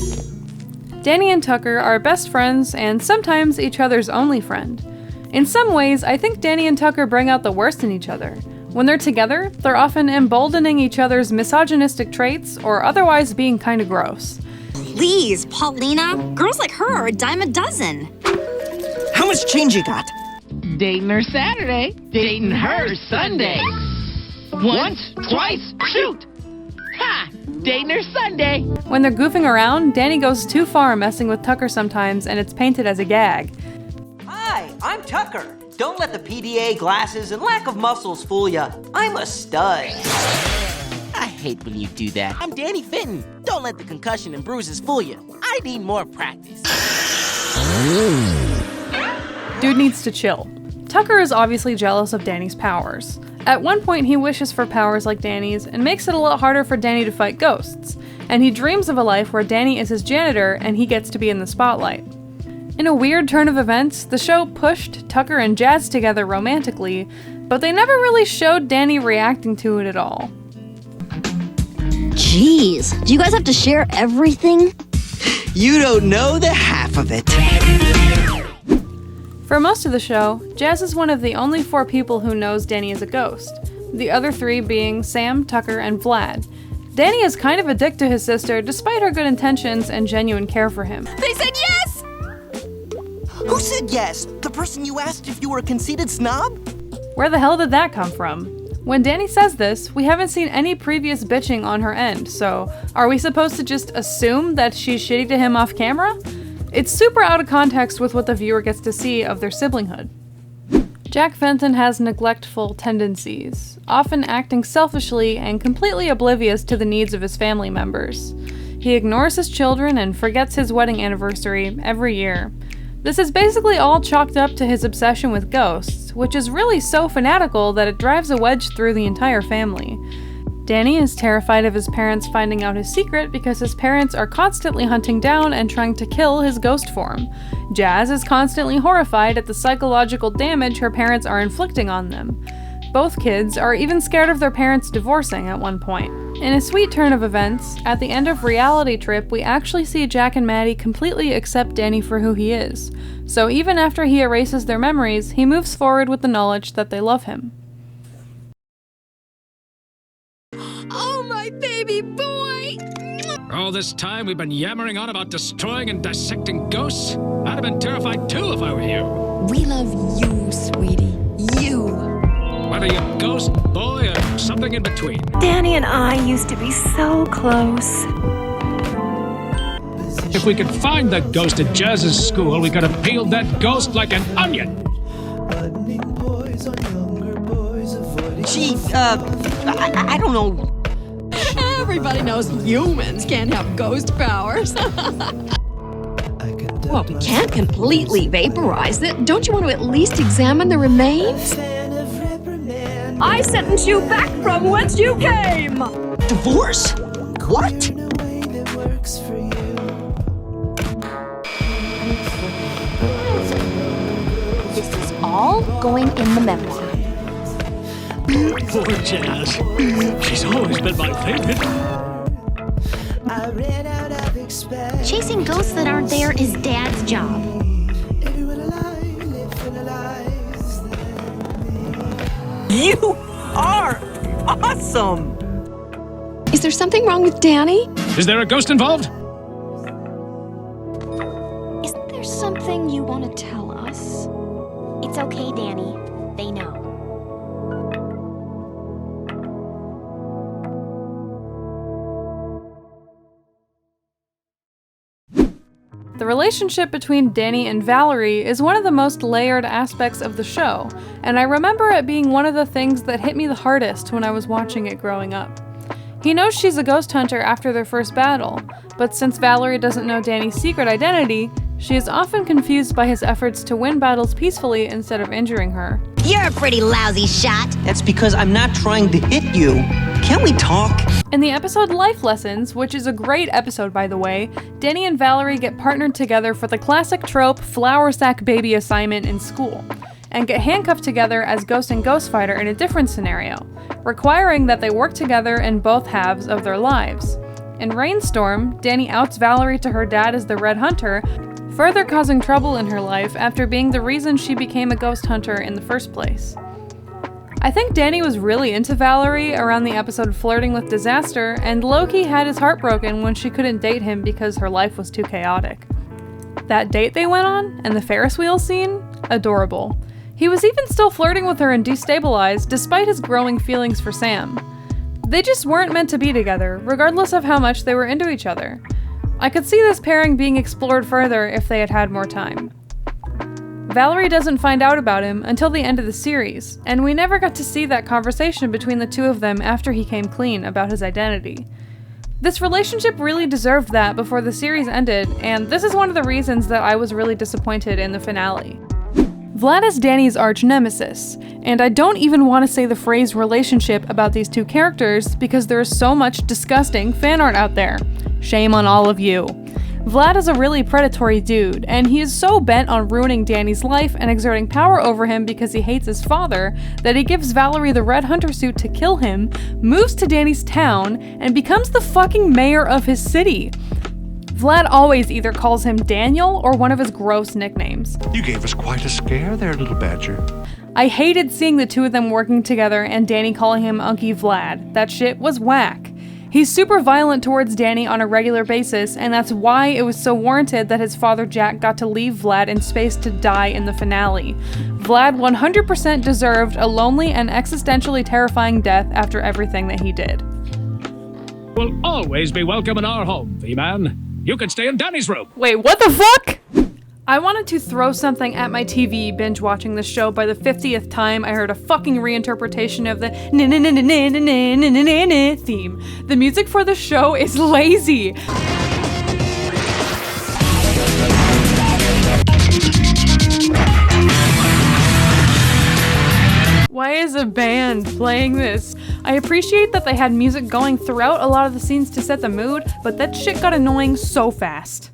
Danny and Tucker are best friends and sometimes each other's only friend. In some ways, I think Danny and Tucker bring out the worst in each other. When they're together, they're often emboldening each other's misogynistic traits or otherwise being kinda gross. Please, Paulina. Girls like her are a dime a dozen. How much change you got? Dating her Saturday, dating her Sunday. Once, twice, shoot! Ha! Dayner Sunday. When they're goofing around, Danny goes too far messing with Tucker sometimes, and it's painted as a gag. Hi, I'm Tucker. Don't let the PDA glasses and lack of muscles fool ya. I'm a stud. I hate when you do that. I'm Danny Fenton. Don't let the concussion and bruises fool you. I need more practice. Dude needs to chill. Tucker is obviously jealous of Danny's powers. At one point, he wishes for powers like Danny's and makes it a lot harder for Danny to fight ghosts. And he dreams of a life where Danny is his janitor and he gets to be in the spotlight. In a weird turn of events, the show pushed Tucker and Jazz together romantically, but they never really showed Danny reacting to it at all. Jeez, do you guys have to share everything? You don't know the half of it. For most of the show, Jazz is one of the only 4 people who knows Danny is a ghost, the other 3 being Sam, Tucker, and Vlad. Danny is kind of a dick to his sister despite her good intentions and genuine care for him. They said yes! Who said yes? The person you asked if you were a conceited snob? Where the hell did that come from? When Danny says this, we haven't seen any previous bitching on her end, so are we supposed to just assume that she's shitty to him off camera? It's super out of context with what the viewer gets to see of their siblinghood. Jack Fenton has neglectful tendencies, often acting selfishly and completely oblivious to the needs of his family members. He ignores his children and forgets his wedding anniversary every year. This is basically all chalked up to his obsession with ghosts, which is really so fanatical that it drives a wedge through the entire family. Danny is terrified of his parents finding out his secret because his parents are constantly hunting down and trying to kill his ghost form. Jazz is constantly horrified at the psychological damage her parents are inflicting on them. Both kids are even scared of their parents divorcing at one point. In a sweet turn of events, at the end of Reality Trip, we actually see Jack and Maddie completely accept Danny for who he is. So even after he erases their memories, he moves forward with the knowledge that they love him. Oh, my baby boy! All this time we've been yammering on about destroying and dissecting ghosts. I'd have been terrified too if I were you. We love you, sweetie. You. Whether you're a ghost, boy, or something in between. Danny and I used to be so close. If we could find the ghost at Jazz's school, we could have peeled that ghost like an onion. Gee, I don't know. Everybody knows humans can't have ghost powers. Well, we can't completely vaporize it. Don't you want to at least examine the remains? I sentence you back from whence you came! Divorce? What? This is all going in the memoir. Poor Jazz. She's always been my favorite. Chasing ghosts that aren't there is Dad's job. You are awesome! Is there something wrong with Danny? Is there a ghost involved? Isn't there something you want to tell us? It's okay, Danny. They know. The relationship between Danny and Valerie is one of the most layered aspects of the show, and I remember it being one of the things that hit me the hardest when I was watching it growing up. He knows she's a ghost hunter after their first battle, but since Valerie doesn't know Danny's secret identity, she is often confused by his efforts to win battles peacefully instead of injuring her. You're a pretty lousy shot. That's because I'm not trying to hit you. Can't we talk? In the episode Life Lessons, which is a great episode by the way, Danny and Valerie get partnered together for the classic trope flour sack baby assignment in school, and get handcuffed together as Ghost and Ghost Fighter in a different scenario, requiring that they work together in both halves of their lives. In Rainstorm, Danny outs Valerie to her dad as the Red Hunter, further causing trouble in her life after being the reason she became a ghost hunter in the first place. I think Danny was really into Valerie around the episode Flirting with Disaster, and low-key had his heart broken when she couldn't date him because her life was too chaotic. That date they went on, and the Ferris wheel scene? Adorable. He was even still flirting with her in Destabilized, despite his growing feelings for Sam. They just weren't meant to be together, regardless of how much they were into each other. I could see this pairing being explored further if they had had more time. Valerie doesn't find out about him until the end of the series, and we never got to see that conversation between the two of them after he came clean about his identity. This relationship really deserved that before the series ended, and this is one of the reasons that I was really disappointed in the finale. Vlad is Danny's arch nemesis, and I don't even want to say the phrase relationship about these two characters because there is so much disgusting fan art out there. Shame on all of you. Vlad is a really predatory dude, and he is so bent on ruining Danny's life and exerting power over him because he hates his father that he gives Valerie the red hunter suit to kill him, moves to Danny's town, and becomes the fucking mayor of his city. Vlad always either calls him Daniel or one of his gross nicknames. You gave us quite a scare there, little badger. I hated seeing the two of them working together and Danny calling him Unky Vlad. That shit was whack. He's super violent towards Danny on a regular basis, and that's why it was so warranted that his father Jack got to leave Vlad in space to die in the finale. Vlad 100% deserved a lonely and existentially terrifying death after everything that he did. Will always be welcome in our home, V-Man. You can stay in Danny's room. Wait, what the fuck? I wanted to throw something at my TV binge watching this show by the 50th time I heard a fucking reinterpretation of the theme. The music for the show is lazy. Why is a band playing this? I appreciate that they had music going throughout a lot of the scenes to set the mood, but that shit got annoying so fast.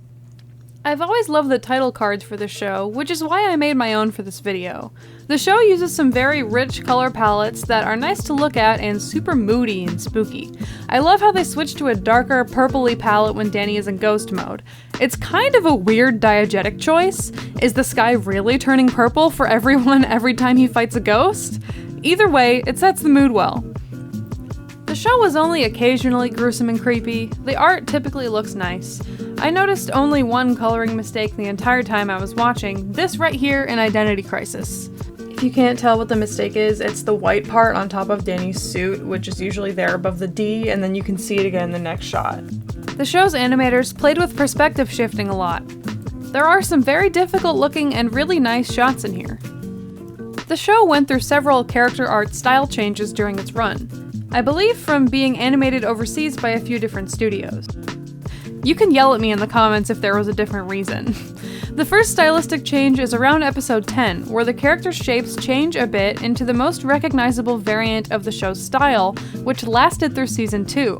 I've always loved the title cards for the show, which is why I made my own for this video. The show uses some very rich color palettes that are nice to look at and super moody and spooky. I love how they switch to a darker purpley palette when Danny is in ghost mode. It's kind of a weird diegetic choice. Is the sky really turning purple for everyone every time he fights a ghost? Either way, it sets the mood well. The show was only occasionally gruesome and creepy. The art typically looks nice. I noticed only one coloring mistake the entire time I was watching, this right here in Identity Crisis. If you can't tell what the mistake is, it's the white part on top of Danny's suit, which is usually there above the D, and then you can see it again in the next shot. The show's animators played with perspective shifting a lot. There are some very difficult looking and really nice shots in here. The show went through several character art style changes during its run. I believe from being animated overseas by a few different studios. You can yell at me in the comments if there was a different reason. The first stylistic change is around episode 10, where the characters' shapes change a bit into the most recognizable variant of the show's style, which lasted through season 2.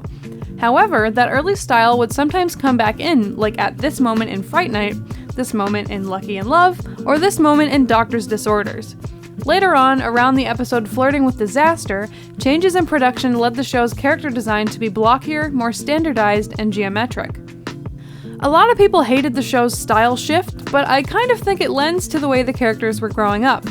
However, that early style would sometimes come back in, like at this moment in Fright Night, this moment in Lucky in Love, or this moment in Doctor's Disorders. Later on, around the episode Flirting with Disaster, changes in production led the show's character design to be blockier, more standardized, and geometric. A lot of people hated the show's style shift, but I kind of think it lends to the way the characters were growing up.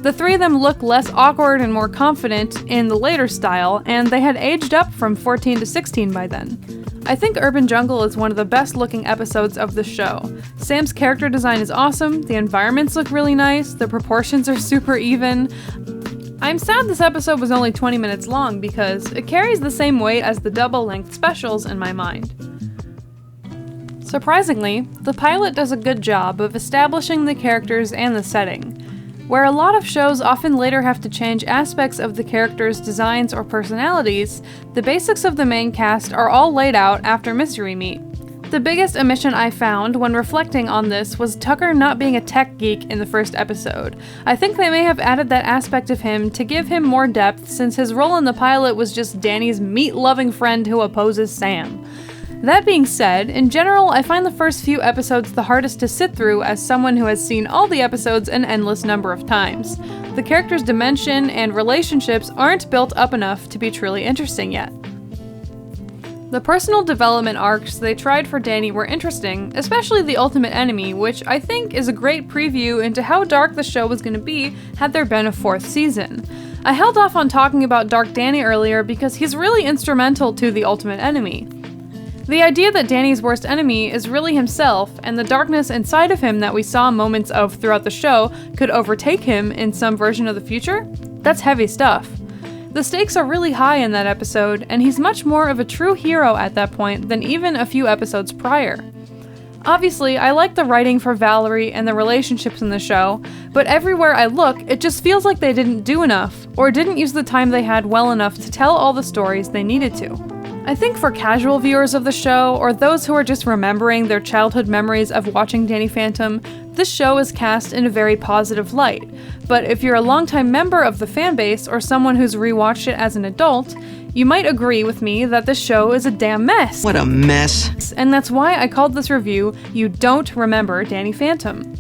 The three of them look less awkward and more confident in the later style, and they had aged up from 14 to 16 by then. I think Urban Jungle is one of the best looking episodes of the show. Sam's character design is awesome, the environments look really nice, the proportions are super even. I'm sad this episode was only 20 minutes long because it carries the same weight as the double-length specials in my mind. Surprisingly, the pilot does a good job of establishing the characters and the setting. Where a lot of shows often later have to change aspects of the characters' designs or personalities, the basics of the main cast are all laid out after Mystery Meet. The biggest omission I found when reflecting on this was Tucker not being a tech geek in the first episode. I think they may have added that aspect of him to give him more depth since his role in the pilot was just Danny's meat-loving friend who opposes Sam. That being said, in general, I find the first few episodes the hardest to sit through as someone who has seen all the episodes an endless number of times. The characters' dimension and relationships aren't built up enough to be truly interesting yet. The personal development arcs they tried for Danny were interesting, especially the Ultimate Enemy, which I think is a great preview into how dark the show was going to be had there been a 4th season. I held off on talking about Dark Danny earlier because he's really instrumental to the Ultimate Enemy. The idea that Danny's worst enemy is really himself, and the darkness inside of him that we saw moments of throughout the show could overtake him in some version of the future? That's heavy stuff. The stakes are really high in that episode, and he's much more of a true hero at that point than even a few episodes prior. Obviously, I like the writing for Valerie and the relationships in the show, but everywhere I look, it just feels like they didn't do enough, or didn't use the time they had well enough to tell all the stories they needed to. I think for casual viewers of the show, or those who are just remembering their childhood memories of watching Danny Phantom, this show is cast in a very positive light. But if you're a longtime member of the fanbase, or someone who's rewatched it as an adult, you might agree with me that this show is a damn mess. What a mess. And that's why I called this review, You Don't Remember Danny Phantom.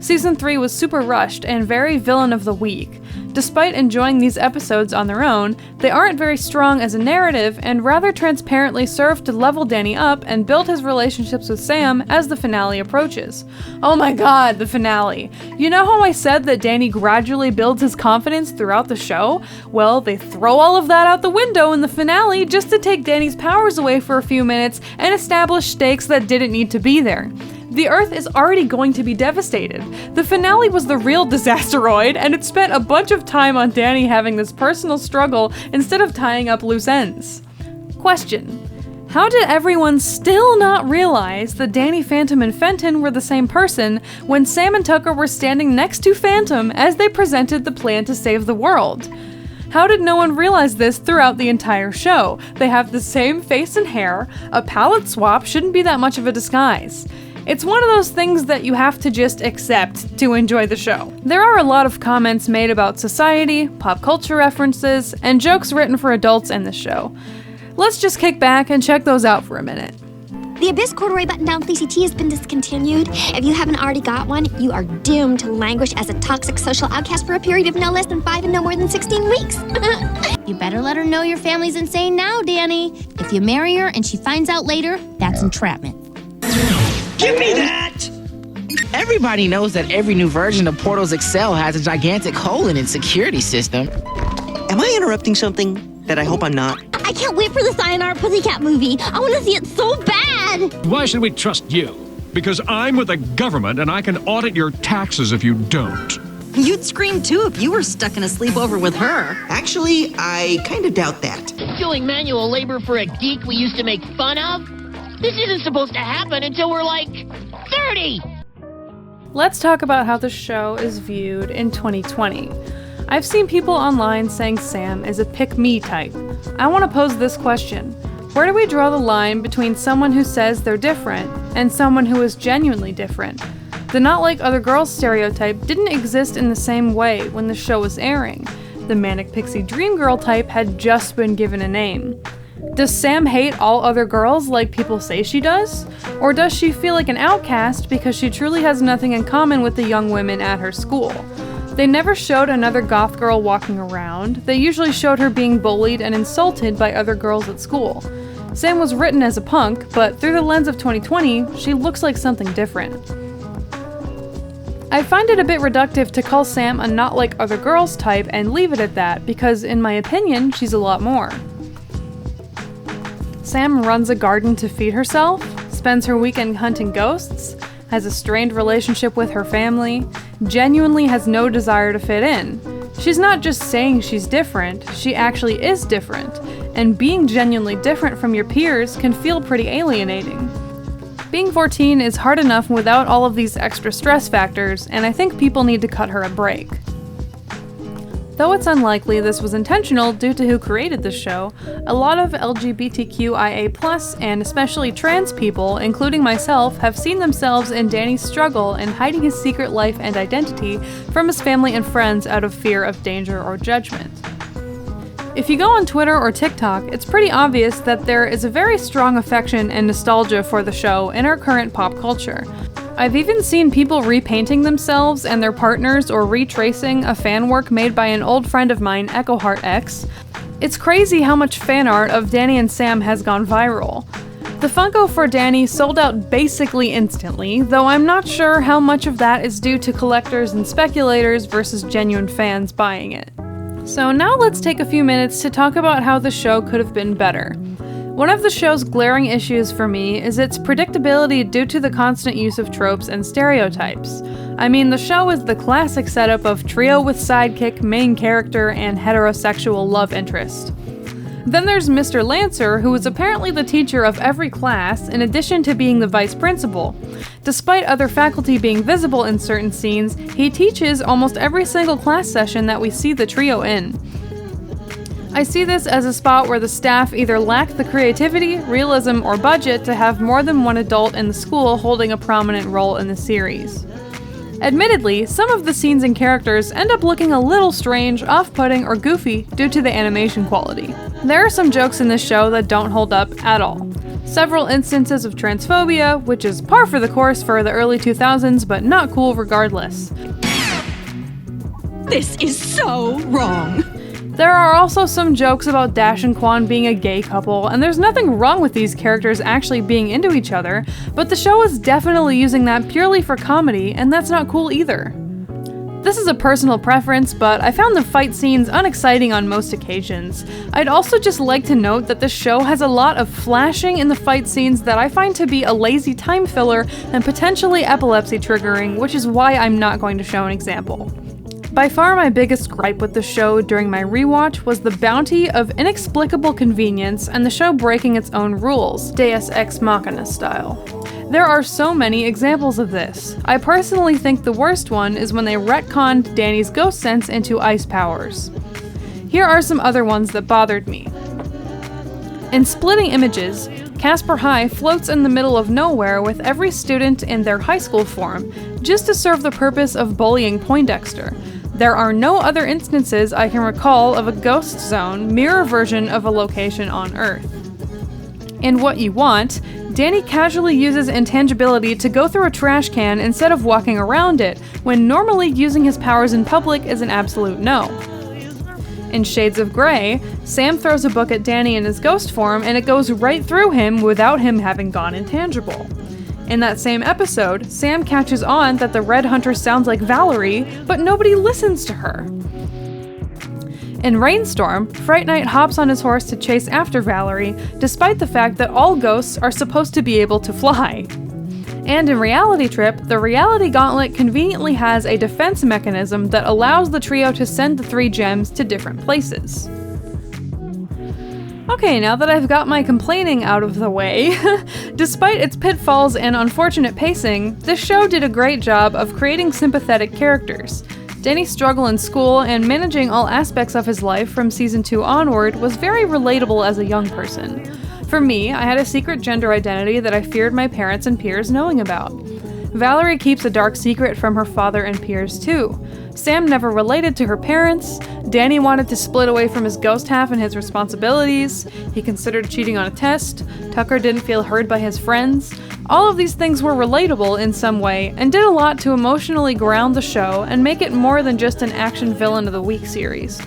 Season 3 was super rushed and very villain of the week. Despite enjoying these episodes on their own, they aren't very strong as a narrative and rather transparently serve to level Danny up and build his relationships with Sam as the finale approaches. Oh my god, the finale. You know how I said that Danny gradually builds his confidence throughout the show? Well, they throw all of that out the window in the finale just to take Danny's powers away for a few minutes and establish stakes that didn't need to be there. The Earth is already going to be devastated. The finale was the real disasteroid, and it spent a bunch of time on Danny having this personal struggle instead of tying up loose ends. Question: how did everyone still not realize that Danny Phantom and Fenton were the same person when Sam and Tucker were standing next to Phantom as they presented the plan to save the world? How did no one realize this throughout the entire show? They have the same face and hair. A palette swap shouldn't be that much of a disguise. It's one of those things that you have to just accept to enjoy the show. There are a lot of comments made about society, pop culture references, and jokes written for adults in this show. Let's just kick back and check those out for a minute. The Abyss corduroy button-down fleecy tee has been discontinued. If you haven't already got one, you are doomed to languish as a toxic social outcast for a period of no less than 5 and no more than 16 weeks. You better let her know your family's insane now, Danny. If you marry her and she finds out later, that's entrapment. Give me that! Everybody knows that every new version of Portals Excel has a gigantic hole in its security system. Am I interrupting something that I hope I'm not? I can't wait for the Sayonara Pussycat movie. I want to see it so bad. Why should we trust you? Because I'm with the government and I can audit your taxes if you don't. You'd scream too if you were stuck in a sleepover with her. Actually, I kind of doubt that. Doing manual labor for a geek we used to make fun of? This isn't supposed to happen until we're like 30! Let's talk about how the show is viewed in 2020. I've seen people online saying Sam is a pick-me type. I want to pose this question. Where do we draw the line between someone who says they're different and someone who is genuinely different? The not like other girls stereotype didn't exist in the same way when the show was airing. The manic pixie dream girl type had just been given a name. Does Sam hate all other girls like people say she does? Or does she feel like an outcast because she truly has nothing in common with the young women at her school? They never showed another goth girl walking around. They usually showed her being bullied and insulted by other girls at school. Sam was written as a punk, but through the lens of 2020, she looks like something different. I find it a bit reductive to call Sam a not like other girls type and leave it at that because, in my opinion, she's a lot more. Sam runs a garden to feed herself, spends her weekend hunting ghosts, has a strained relationship with her family, genuinely has no desire to fit in. She's not just saying she's different, she actually is different, and being genuinely different from your peers can feel pretty alienating. Being 14 is hard enough without all of these extra stress factors, and I think people need to cut her a break. Though it's unlikely this was intentional due to who created the show, a lot of LGBTQIA+, and especially trans people, including myself, have seen themselves in Danny's struggle in hiding his secret life and identity from his family and friends out of fear of danger or judgment. If you go on Twitter or TikTok, it's pretty obvious that there is a very strong affection and nostalgia for the show in our current pop culture. I've even seen people repainting themselves and their partners or retracing a fan work made by an old friend of mine, Echoheart X. It's crazy how much fan art of Danny and Sam has gone viral. The Funko for Danny sold out basically instantly, though I'm not sure how much of that is due to collectors and speculators versus genuine fans buying it. So now let's take a few minutes to talk about how the show could have been better. One of the show's glaring issues for me is its predictability due to the constant use of tropes and stereotypes. I mean, the show is the classic setup of trio with sidekick, main character, and heterosexual love interest. Then there's Mr. Lancer, who is apparently the teacher of every class, in addition to being the vice principal. Despite other faculty being visible in certain scenes, he teaches almost every single class session that we see the trio in. I see this as a spot where the staff either lack the creativity, realism, or budget to have more than one adult in the school holding a prominent role in the series. Admittedly, some of the scenes and characters end up looking a little strange, off-putting, or goofy due to the animation quality. There are some jokes in this show that don't hold up at all. Several instances of transphobia, which is par for the course for the early 2000s, but not cool regardless. This is so wrong. There are also some jokes about Dash and Quan being a gay couple, and there's nothing wrong with these characters actually being into each other, but the show is definitely using that purely for comedy, and that's not cool either. This is a personal preference, but I found the fight scenes unexciting on most occasions. I'd also just like to note that the show has a lot of flashing in the fight scenes that I find to be a lazy time filler and potentially epilepsy triggering, which is why I'm not going to show an example. By far my biggest gripe with the show during my rewatch was the bounty of inexplicable convenience and the show breaking its own rules, Deus Ex Machina style. There are so many examples of this. I personally think the worst one is when they retconned Danny's ghost sense into ice powers. Here are some other ones that bothered me. In Splitting Images, Casper High floats in the middle of nowhere with every student in their high school form, just to serve the purpose of bullying Poindexter. There are no other instances I can recall of a ghost zone mirror version of a location on Earth. In What You Want, Danny casually uses intangibility to go through a trash can instead of walking around it, when normally using his powers in public is an absolute no. In Shades of Grey, Sam throws a book at Danny in his ghost form and it goes right through him without him having gone intangible. In that same episode, Sam catches on that the Red Hunter sounds like Valerie, but nobody listens to her. In Rainstorm, Fright Night hops on his horse to chase after Valerie, despite the fact that all ghosts are supposed to be able to fly. And in Reality Trip, the Reality Gauntlet conveniently has a defense mechanism that allows the trio to send the 3 gems to different places. Okay, now that I've got my complaining out of the way, despite its pitfalls and unfortunate pacing, this show did a great job of creating sympathetic characters. Danny's struggle in school and managing all aspects of his life from season 2 onward was very relatable as a young person. For me, I had a secret gender identity that I feared my parents and peers knowing about. Valerie keeps a dark secret from her father and peers too. Sam never related to her parents. Danny wanted to split away from his ghost half and his responsibilities. He considered cheating on a test. Tucker didn't feel heard by his friends. All of these things were relatable in some way and did a lot to emotionally ground the show and make it more than just an action villain of the week series.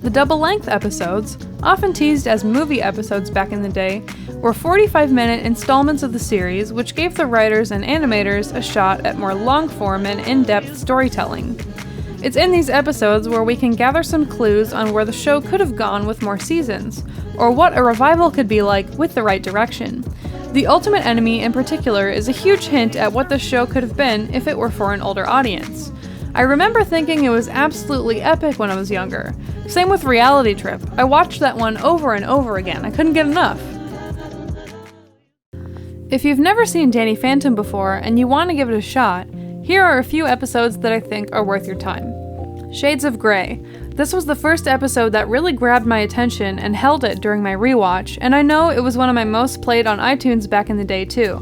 The double-length episodes, often teased as movie episodes back in the day, were 45-minute installments of the series, which gave the writers and animators a shot at more long-form and in-depth storytelling. It's in these episodes where we can gather some clues on where the show could have gone with more seasons, or what a revival could be like with the right direction. The Ultimate Enemy in particular is a huge hint at what the show could have been if it were for an older audience. I remember thinking it was absolutely epic when I was younger. Same with Reality Trip. I watched that one over and over again. I couldn't get enough. If you've never seen Danny Phantom before and you want to give it a shot, here are a few episodes that I think are worth your time. Shades of Grey. This was the first episode that really grabbed my attention and held it during my rewatch, and I know it was one of my most played on iTunes back in the day too.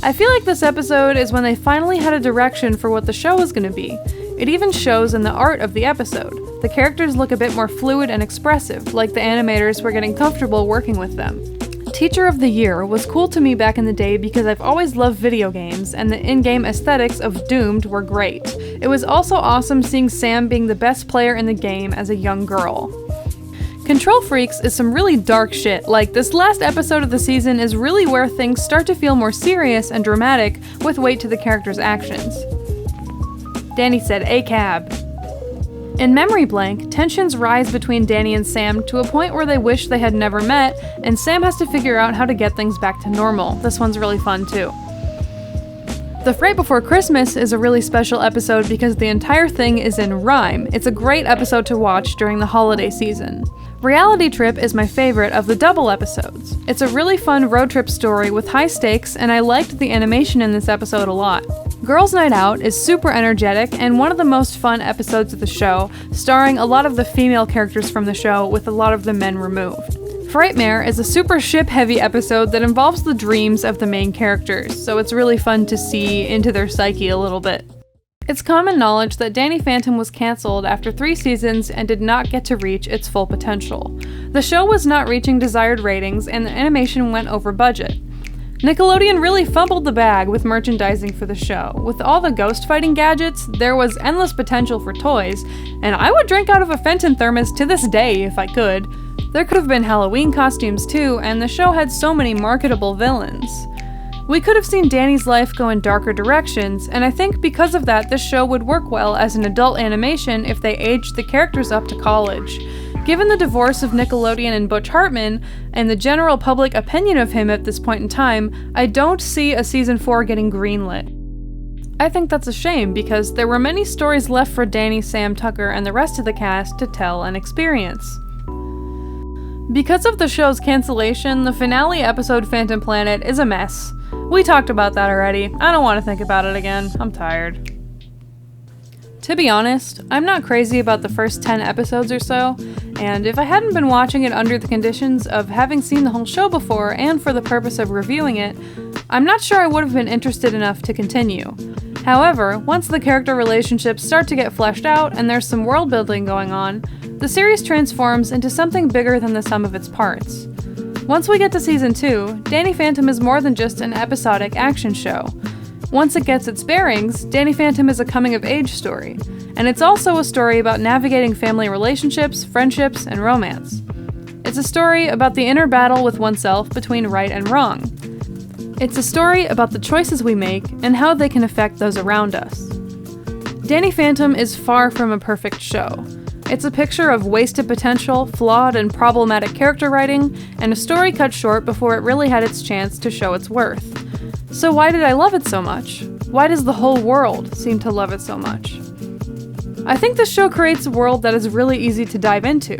I feel like this episode is when they finally had a direction for what the show was going to be. It even shows in the art of the episode. The characters look a bit more fluid and expressive, like the animators were getting comfortable working with them. Teacher of the Year was cool to me back in the day because I've always loved video games, and the in-game aesthetics of Doomed were great. It was also awesome seeing Sam being the best player in the game as a young girl. Control Freaks is some really dark shit, like this last episode of the season is really where things start to feel more serious and dramatic with weight to the characters' actions. Danny said, "A cab." In Memory Blank, tensions rise between Danny and Sam to a point where they wish they had never met, and Sam has to figure out how to get things back to normal. This one's really fun too. The Fright Before Christmas is a really special episode because the entire thing is in rhyme. It's a great episode to watch during the holiday season. Reality Trip is my favorite of the double episodes. It's a really fun road trip story with high stakes, and I liked the animation in this episode a lot. Girls' Night Out is super energetic and one of the most fun episodes of the show, starring a lot of the female characters from the show with a lot of the men removed. Frightmare is a super ship-heavy episode that involves the dreams of the main characters, so it's really fun to see into their psyche a little bit. It's common knowledge that Danny Phantom was cancelled after 3 seasons and did not get to reach its full potential. The show was not reaching desired ratings and the animation went over budget. Nickelodeon really fumbled the bag with merchandising for the show. With all the ghost fighting gadgets, there was endless potential for toys, and I would drink out of a Fenton thermos to this day if I could. There could have been Halloween costumes too, and the show had so many marketable villains. We could have seen Danny's life go in darker directions, and I think because of that this show would work well as an adult animation if they aged the characters up to college. Given the divorce of Nickelodeon and Butch Hartman, and the general public opinion of him at this point in time, I don't see a season 4 getting greenlit. I think that's a shame because there were many stories left for Danny, Sam, Tucker, and the rest of the cast to tell and experience. Because of the show's cancellation, the finale episode Phantom Planet is a mess. We talked about that already. I don't want to think about it again. I'm tired. To be honest, I'm not crazy about the first 10 episodes or so, and if I hadn't been watching it under the conditions of having seen the whole show before and for the purpose of reviewing it, I'm not sure I would have been interested enough to continue. However, once the character relationships start to get fleshed out and there's some world building going on, the series transforms into something bigger than the sum of its parts. Once we get to season 2, Danny Phantom is more than just an episodic action show. Once it gets its bearings, Danny Phantom is a coming-of-age story, and it's also a story about navigating family relationships, friendships, and romance. It's a story about the inner battle with oneself between right and wrong. It's a story about the choices we make and how they can affect those around us. Danny Phantom is far from a perfect show. It's a picture of wasted potential, flawed and problematic character writing, and a story cut short before it really had its chance to show its worth. So why did I love it so much? Why does the whole world seem to love it so much? I think the show creates a world that is really easy to dive into.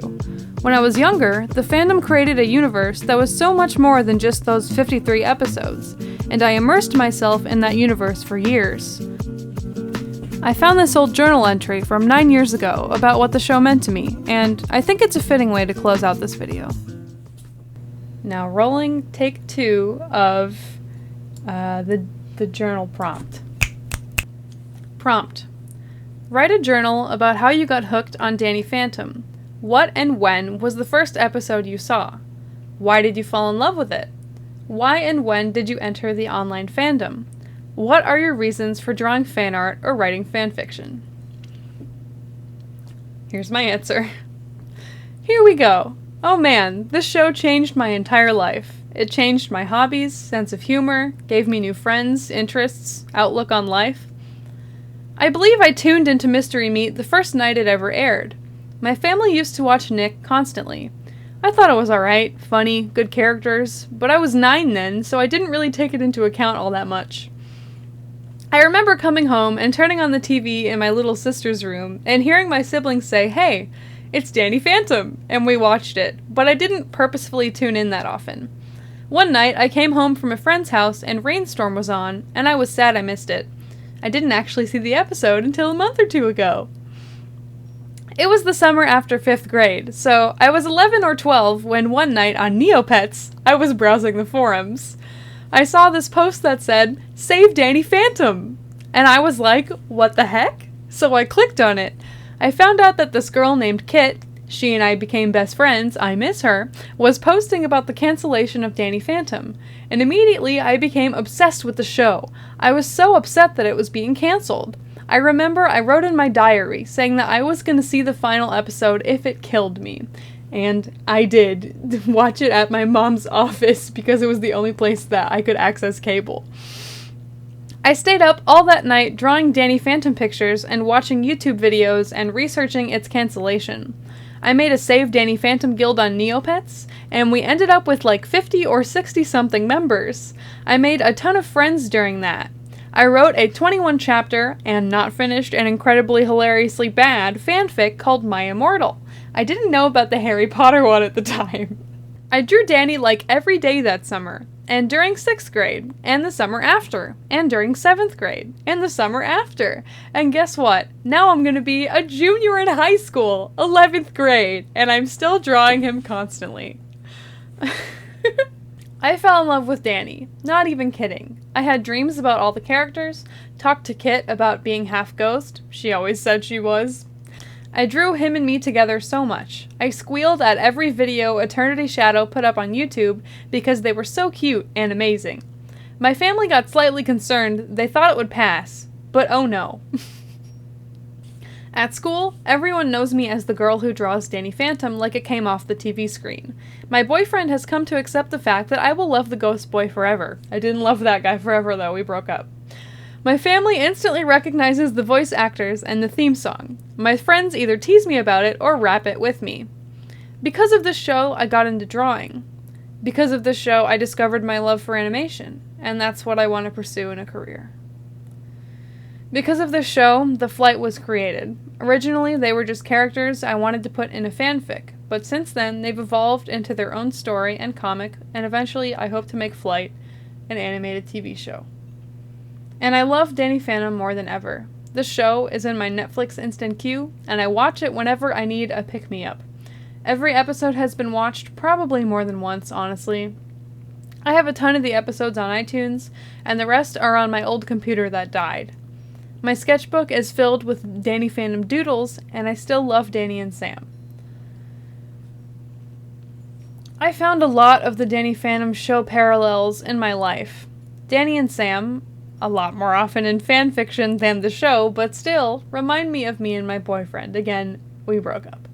When I was younger, the fandom created a universe that was so much more than just those 53 episodes, and I immersed myself in that universe for years. I found this old journal entry from 9 years ago about what the show meant to me, and I think it's a fitting way to close out this video. Now rolling take 2 of the journal prompt. Prompt. Write a journal about how you got hooked on Danny Phantom. What and when was the first episode you saw? Why did you fall in love with it? Why and when did you enter the online fandom? What are your reasons for drawing fan art or writing fanfiction? Here's my answer. Here we go. Oh man, this show changed my entire life. It changed my hobbies, sense of humor, gave me new friends, interests, outlook on life. I believe I tuned into Mystery Meat the first night it ever aired. My family used to watch Nick constantly. I thought it was alright, funny, good characters, but I was 9 then, so I didn't really take it into account all that much. I remember coming home and turning on the TV in my little sister's room and hearing my siblings say, "Hey, it's Danny Phantom," and we watched it, but I didn't purposefully tune in that often. One night, I came home from a friend's house and Rainstorm was on, and I was sad I missed it. I didn't actually see the episode until a month or 2 ago. It was the summer after 5th grade, so I was 11 or 12 when one night on Neopets, I was browsing the forums. I saw this post that said, "Save Danny Phantom!" And I was like, what the heck? So I clicked on it. I found out that this girl named Kit, she and I became best friends, I miss her, was posting about the cancellation of Danny Phantom, and immediately I became obsessed with the show. I was so upset that it was being cancelled. I remember I wrote in my diary saying that I was going to see the final episode if it killed me. And I did watch it at my mom's office because it was the only place that I could access cable. I stayed up all that night drawing Danny Phantom pictures and watching YouTube videos and researching its cancellation. I made a Save Danny Phantom guild on Neopets, and we ended up with like 50 or 60 something members. I made a ton of friends during that. I wrote a 21 chapter, and not finished and incredibly hilariously bad, fanfic called My Immortal. I didn't know about the Harry Potter one at the time. I drew Danny like every day that summer, and during 6th grade, and the summer after, and during 7th grade, and the summer after. And guess what? Now I'm gonna be a junior in high school, 11th grade, and I'm still drawing him constantly. I fell in love with Danny, not even kidding. I had dreams about all the characters, talked to Kit about being half ghost, she always said she was. I drew him and me together so much. I squealed at every video Eternity Shadow put up on YouTube because they were so cute and amazing. My family got slightly concerned, they thought it would pass, but oh no. At school, everyone knows me as the girl who draws Danny Phantom like it came off the TV screen. My boyfriend has come to accept the fact that I will love the ghost boy forever. I didn't love that guy forever though, we broke up. My family instantly recognizes the voice actors and the theme song. My friends either tease me about it or rap it with me. Because of this show, I got into drawing. Because of this show, I discovered my love for animation, and that's what I want to pursue in a career. Because of this show, The Flight was created. Originally, they were just characters I wanted to put in a fanfic, but since then, they've evolved into their own story and comic, and eventually I hope to make Flight an animated TV show. And I love Danny Phantom more than ever. This show is in my Netflix instant queue, and I watch it whenever I need a pick-me-up. Every episode has been watched probably more than once, honestly. I have a ton of the episodes on iTunes, and the rest are on my old computer that died. My sketchbook is filled with Danny Phantom doodles, and I still love Danny and Sam. I found a lot of the Danny Phantom show parallels in my life. Danny and Sam, a lot more often in fanfiction than the show, but still, remind me of me and my boyfriend. Again, we broke up.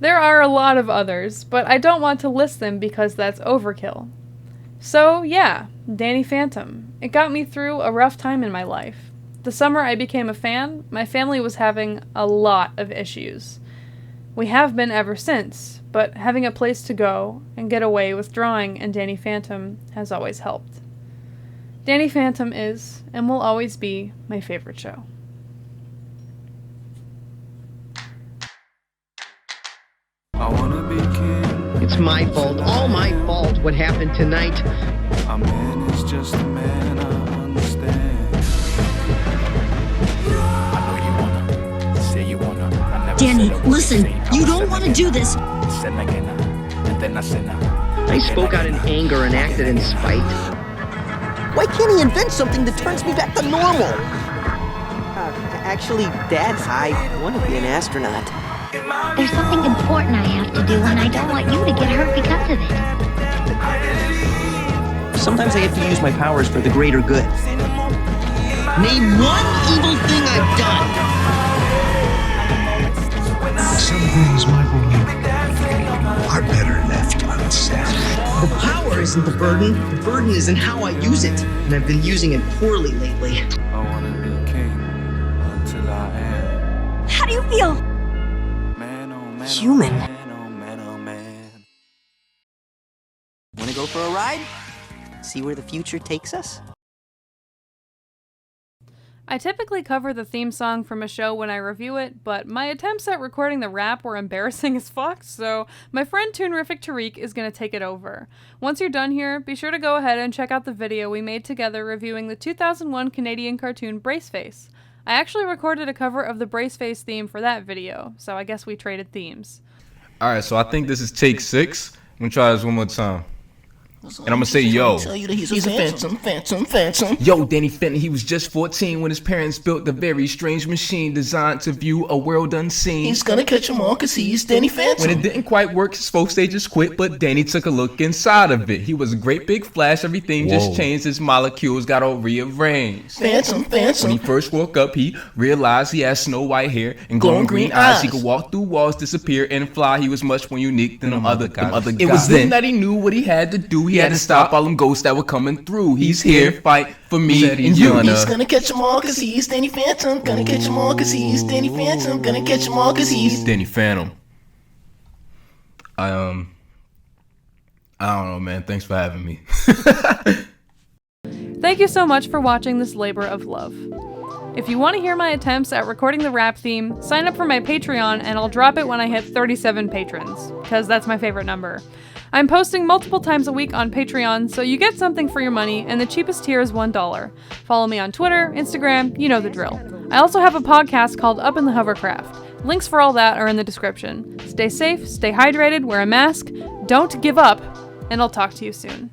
There are a lot of others, but I don't want to list them because that's overkill. So, yeah, Danny Phantom. It got me through a rough time in my life. The summer I became a fan, my family was having a lot of issues. We have been ever since, but having a place to go and get away with drawing and Danny Phantom has always helped. Danny Phantom is, and will always be, my favorite show. I wanna be king. It's my fault, all my fault, what happened tonight. A man is just a man, I understand. I know you wanna, say you wanna. I never Danny, said listen, you don't want to do this. I spoke out in anger and acted in spite. Why can't he invent something that turns me back to normal? Actually, Dad, I want to be an astronaut. There's something important I have to do, and I don't want you to get hurt because of it. Sometimes I have to use my powers for the greater good. Name one evil thing I've done. Some things, my boy, are better left unsaid. The power isn't the burden. The burden is in how I use it. And I've been using it poorly lately. I wanna be king until I am. How do you feel? Man, oh man, Human. oh man, oh man, oh man. Want to go for a ride? See where the future takes us? I typically cover the theme song from a show when I review it, but my attempts at recording the rap were embarrassing as fuck, so my friend Toonrific Tariq is going to take it over. Once you're done here, be sure to go ahead and check out the video we made together reviewing the 2001 Canadian cartoon Braceface. I actually recorded a cover of the Braceface theme for that video, so I guess we traded themes. Alright, so I think this is take 6. I'm gonna try this one more time. And I'm gonna say, yo. Tell you that he's a phantom. Yo, Danny Phantom, he was just 14 when his parents built a very strange machine designed to view a world unseen. He's gonna catch them all cause he's Danny Phantom. When it didn't quite work, his folks, they just quit, but Danny took a look inside of it. He was a great big flash, everything just changed, his molecules got all rearranged. Phantom. When he first woke up, he realized he had snow white hair and glowing green eyes. He could walk through walls, disappear, and fly. He was much more unique than them other guys. It was then that he knew what he had to do. He had to stop all them ghosts that were coming through. He's here, fight for me and you. He's gonna catch them all cause he's Danny Phantom. Gonna catch them all cause he's Danny Phantom. Gonna catch them all cause he's Danny Phantom. I don't know, man. Thanks for having me. Thank you so much for watching this labor of love. If you want to hear my attempts at recording the rap theme, sign up for my Patreon and I'll drop it when I hit 37 patrons, because that's my favorite number. I'm posting multiple times a week on Patreon, so you get something for your money, and the cheapest tier is $1. Follow me on Twitter, Instagram, you know the drill. I also have a podcast called Up in the Hovercraft. Links for all that are in the description. Stay safe, stay hydrated, wear a mask, don't give up, and I'll talk to you soon.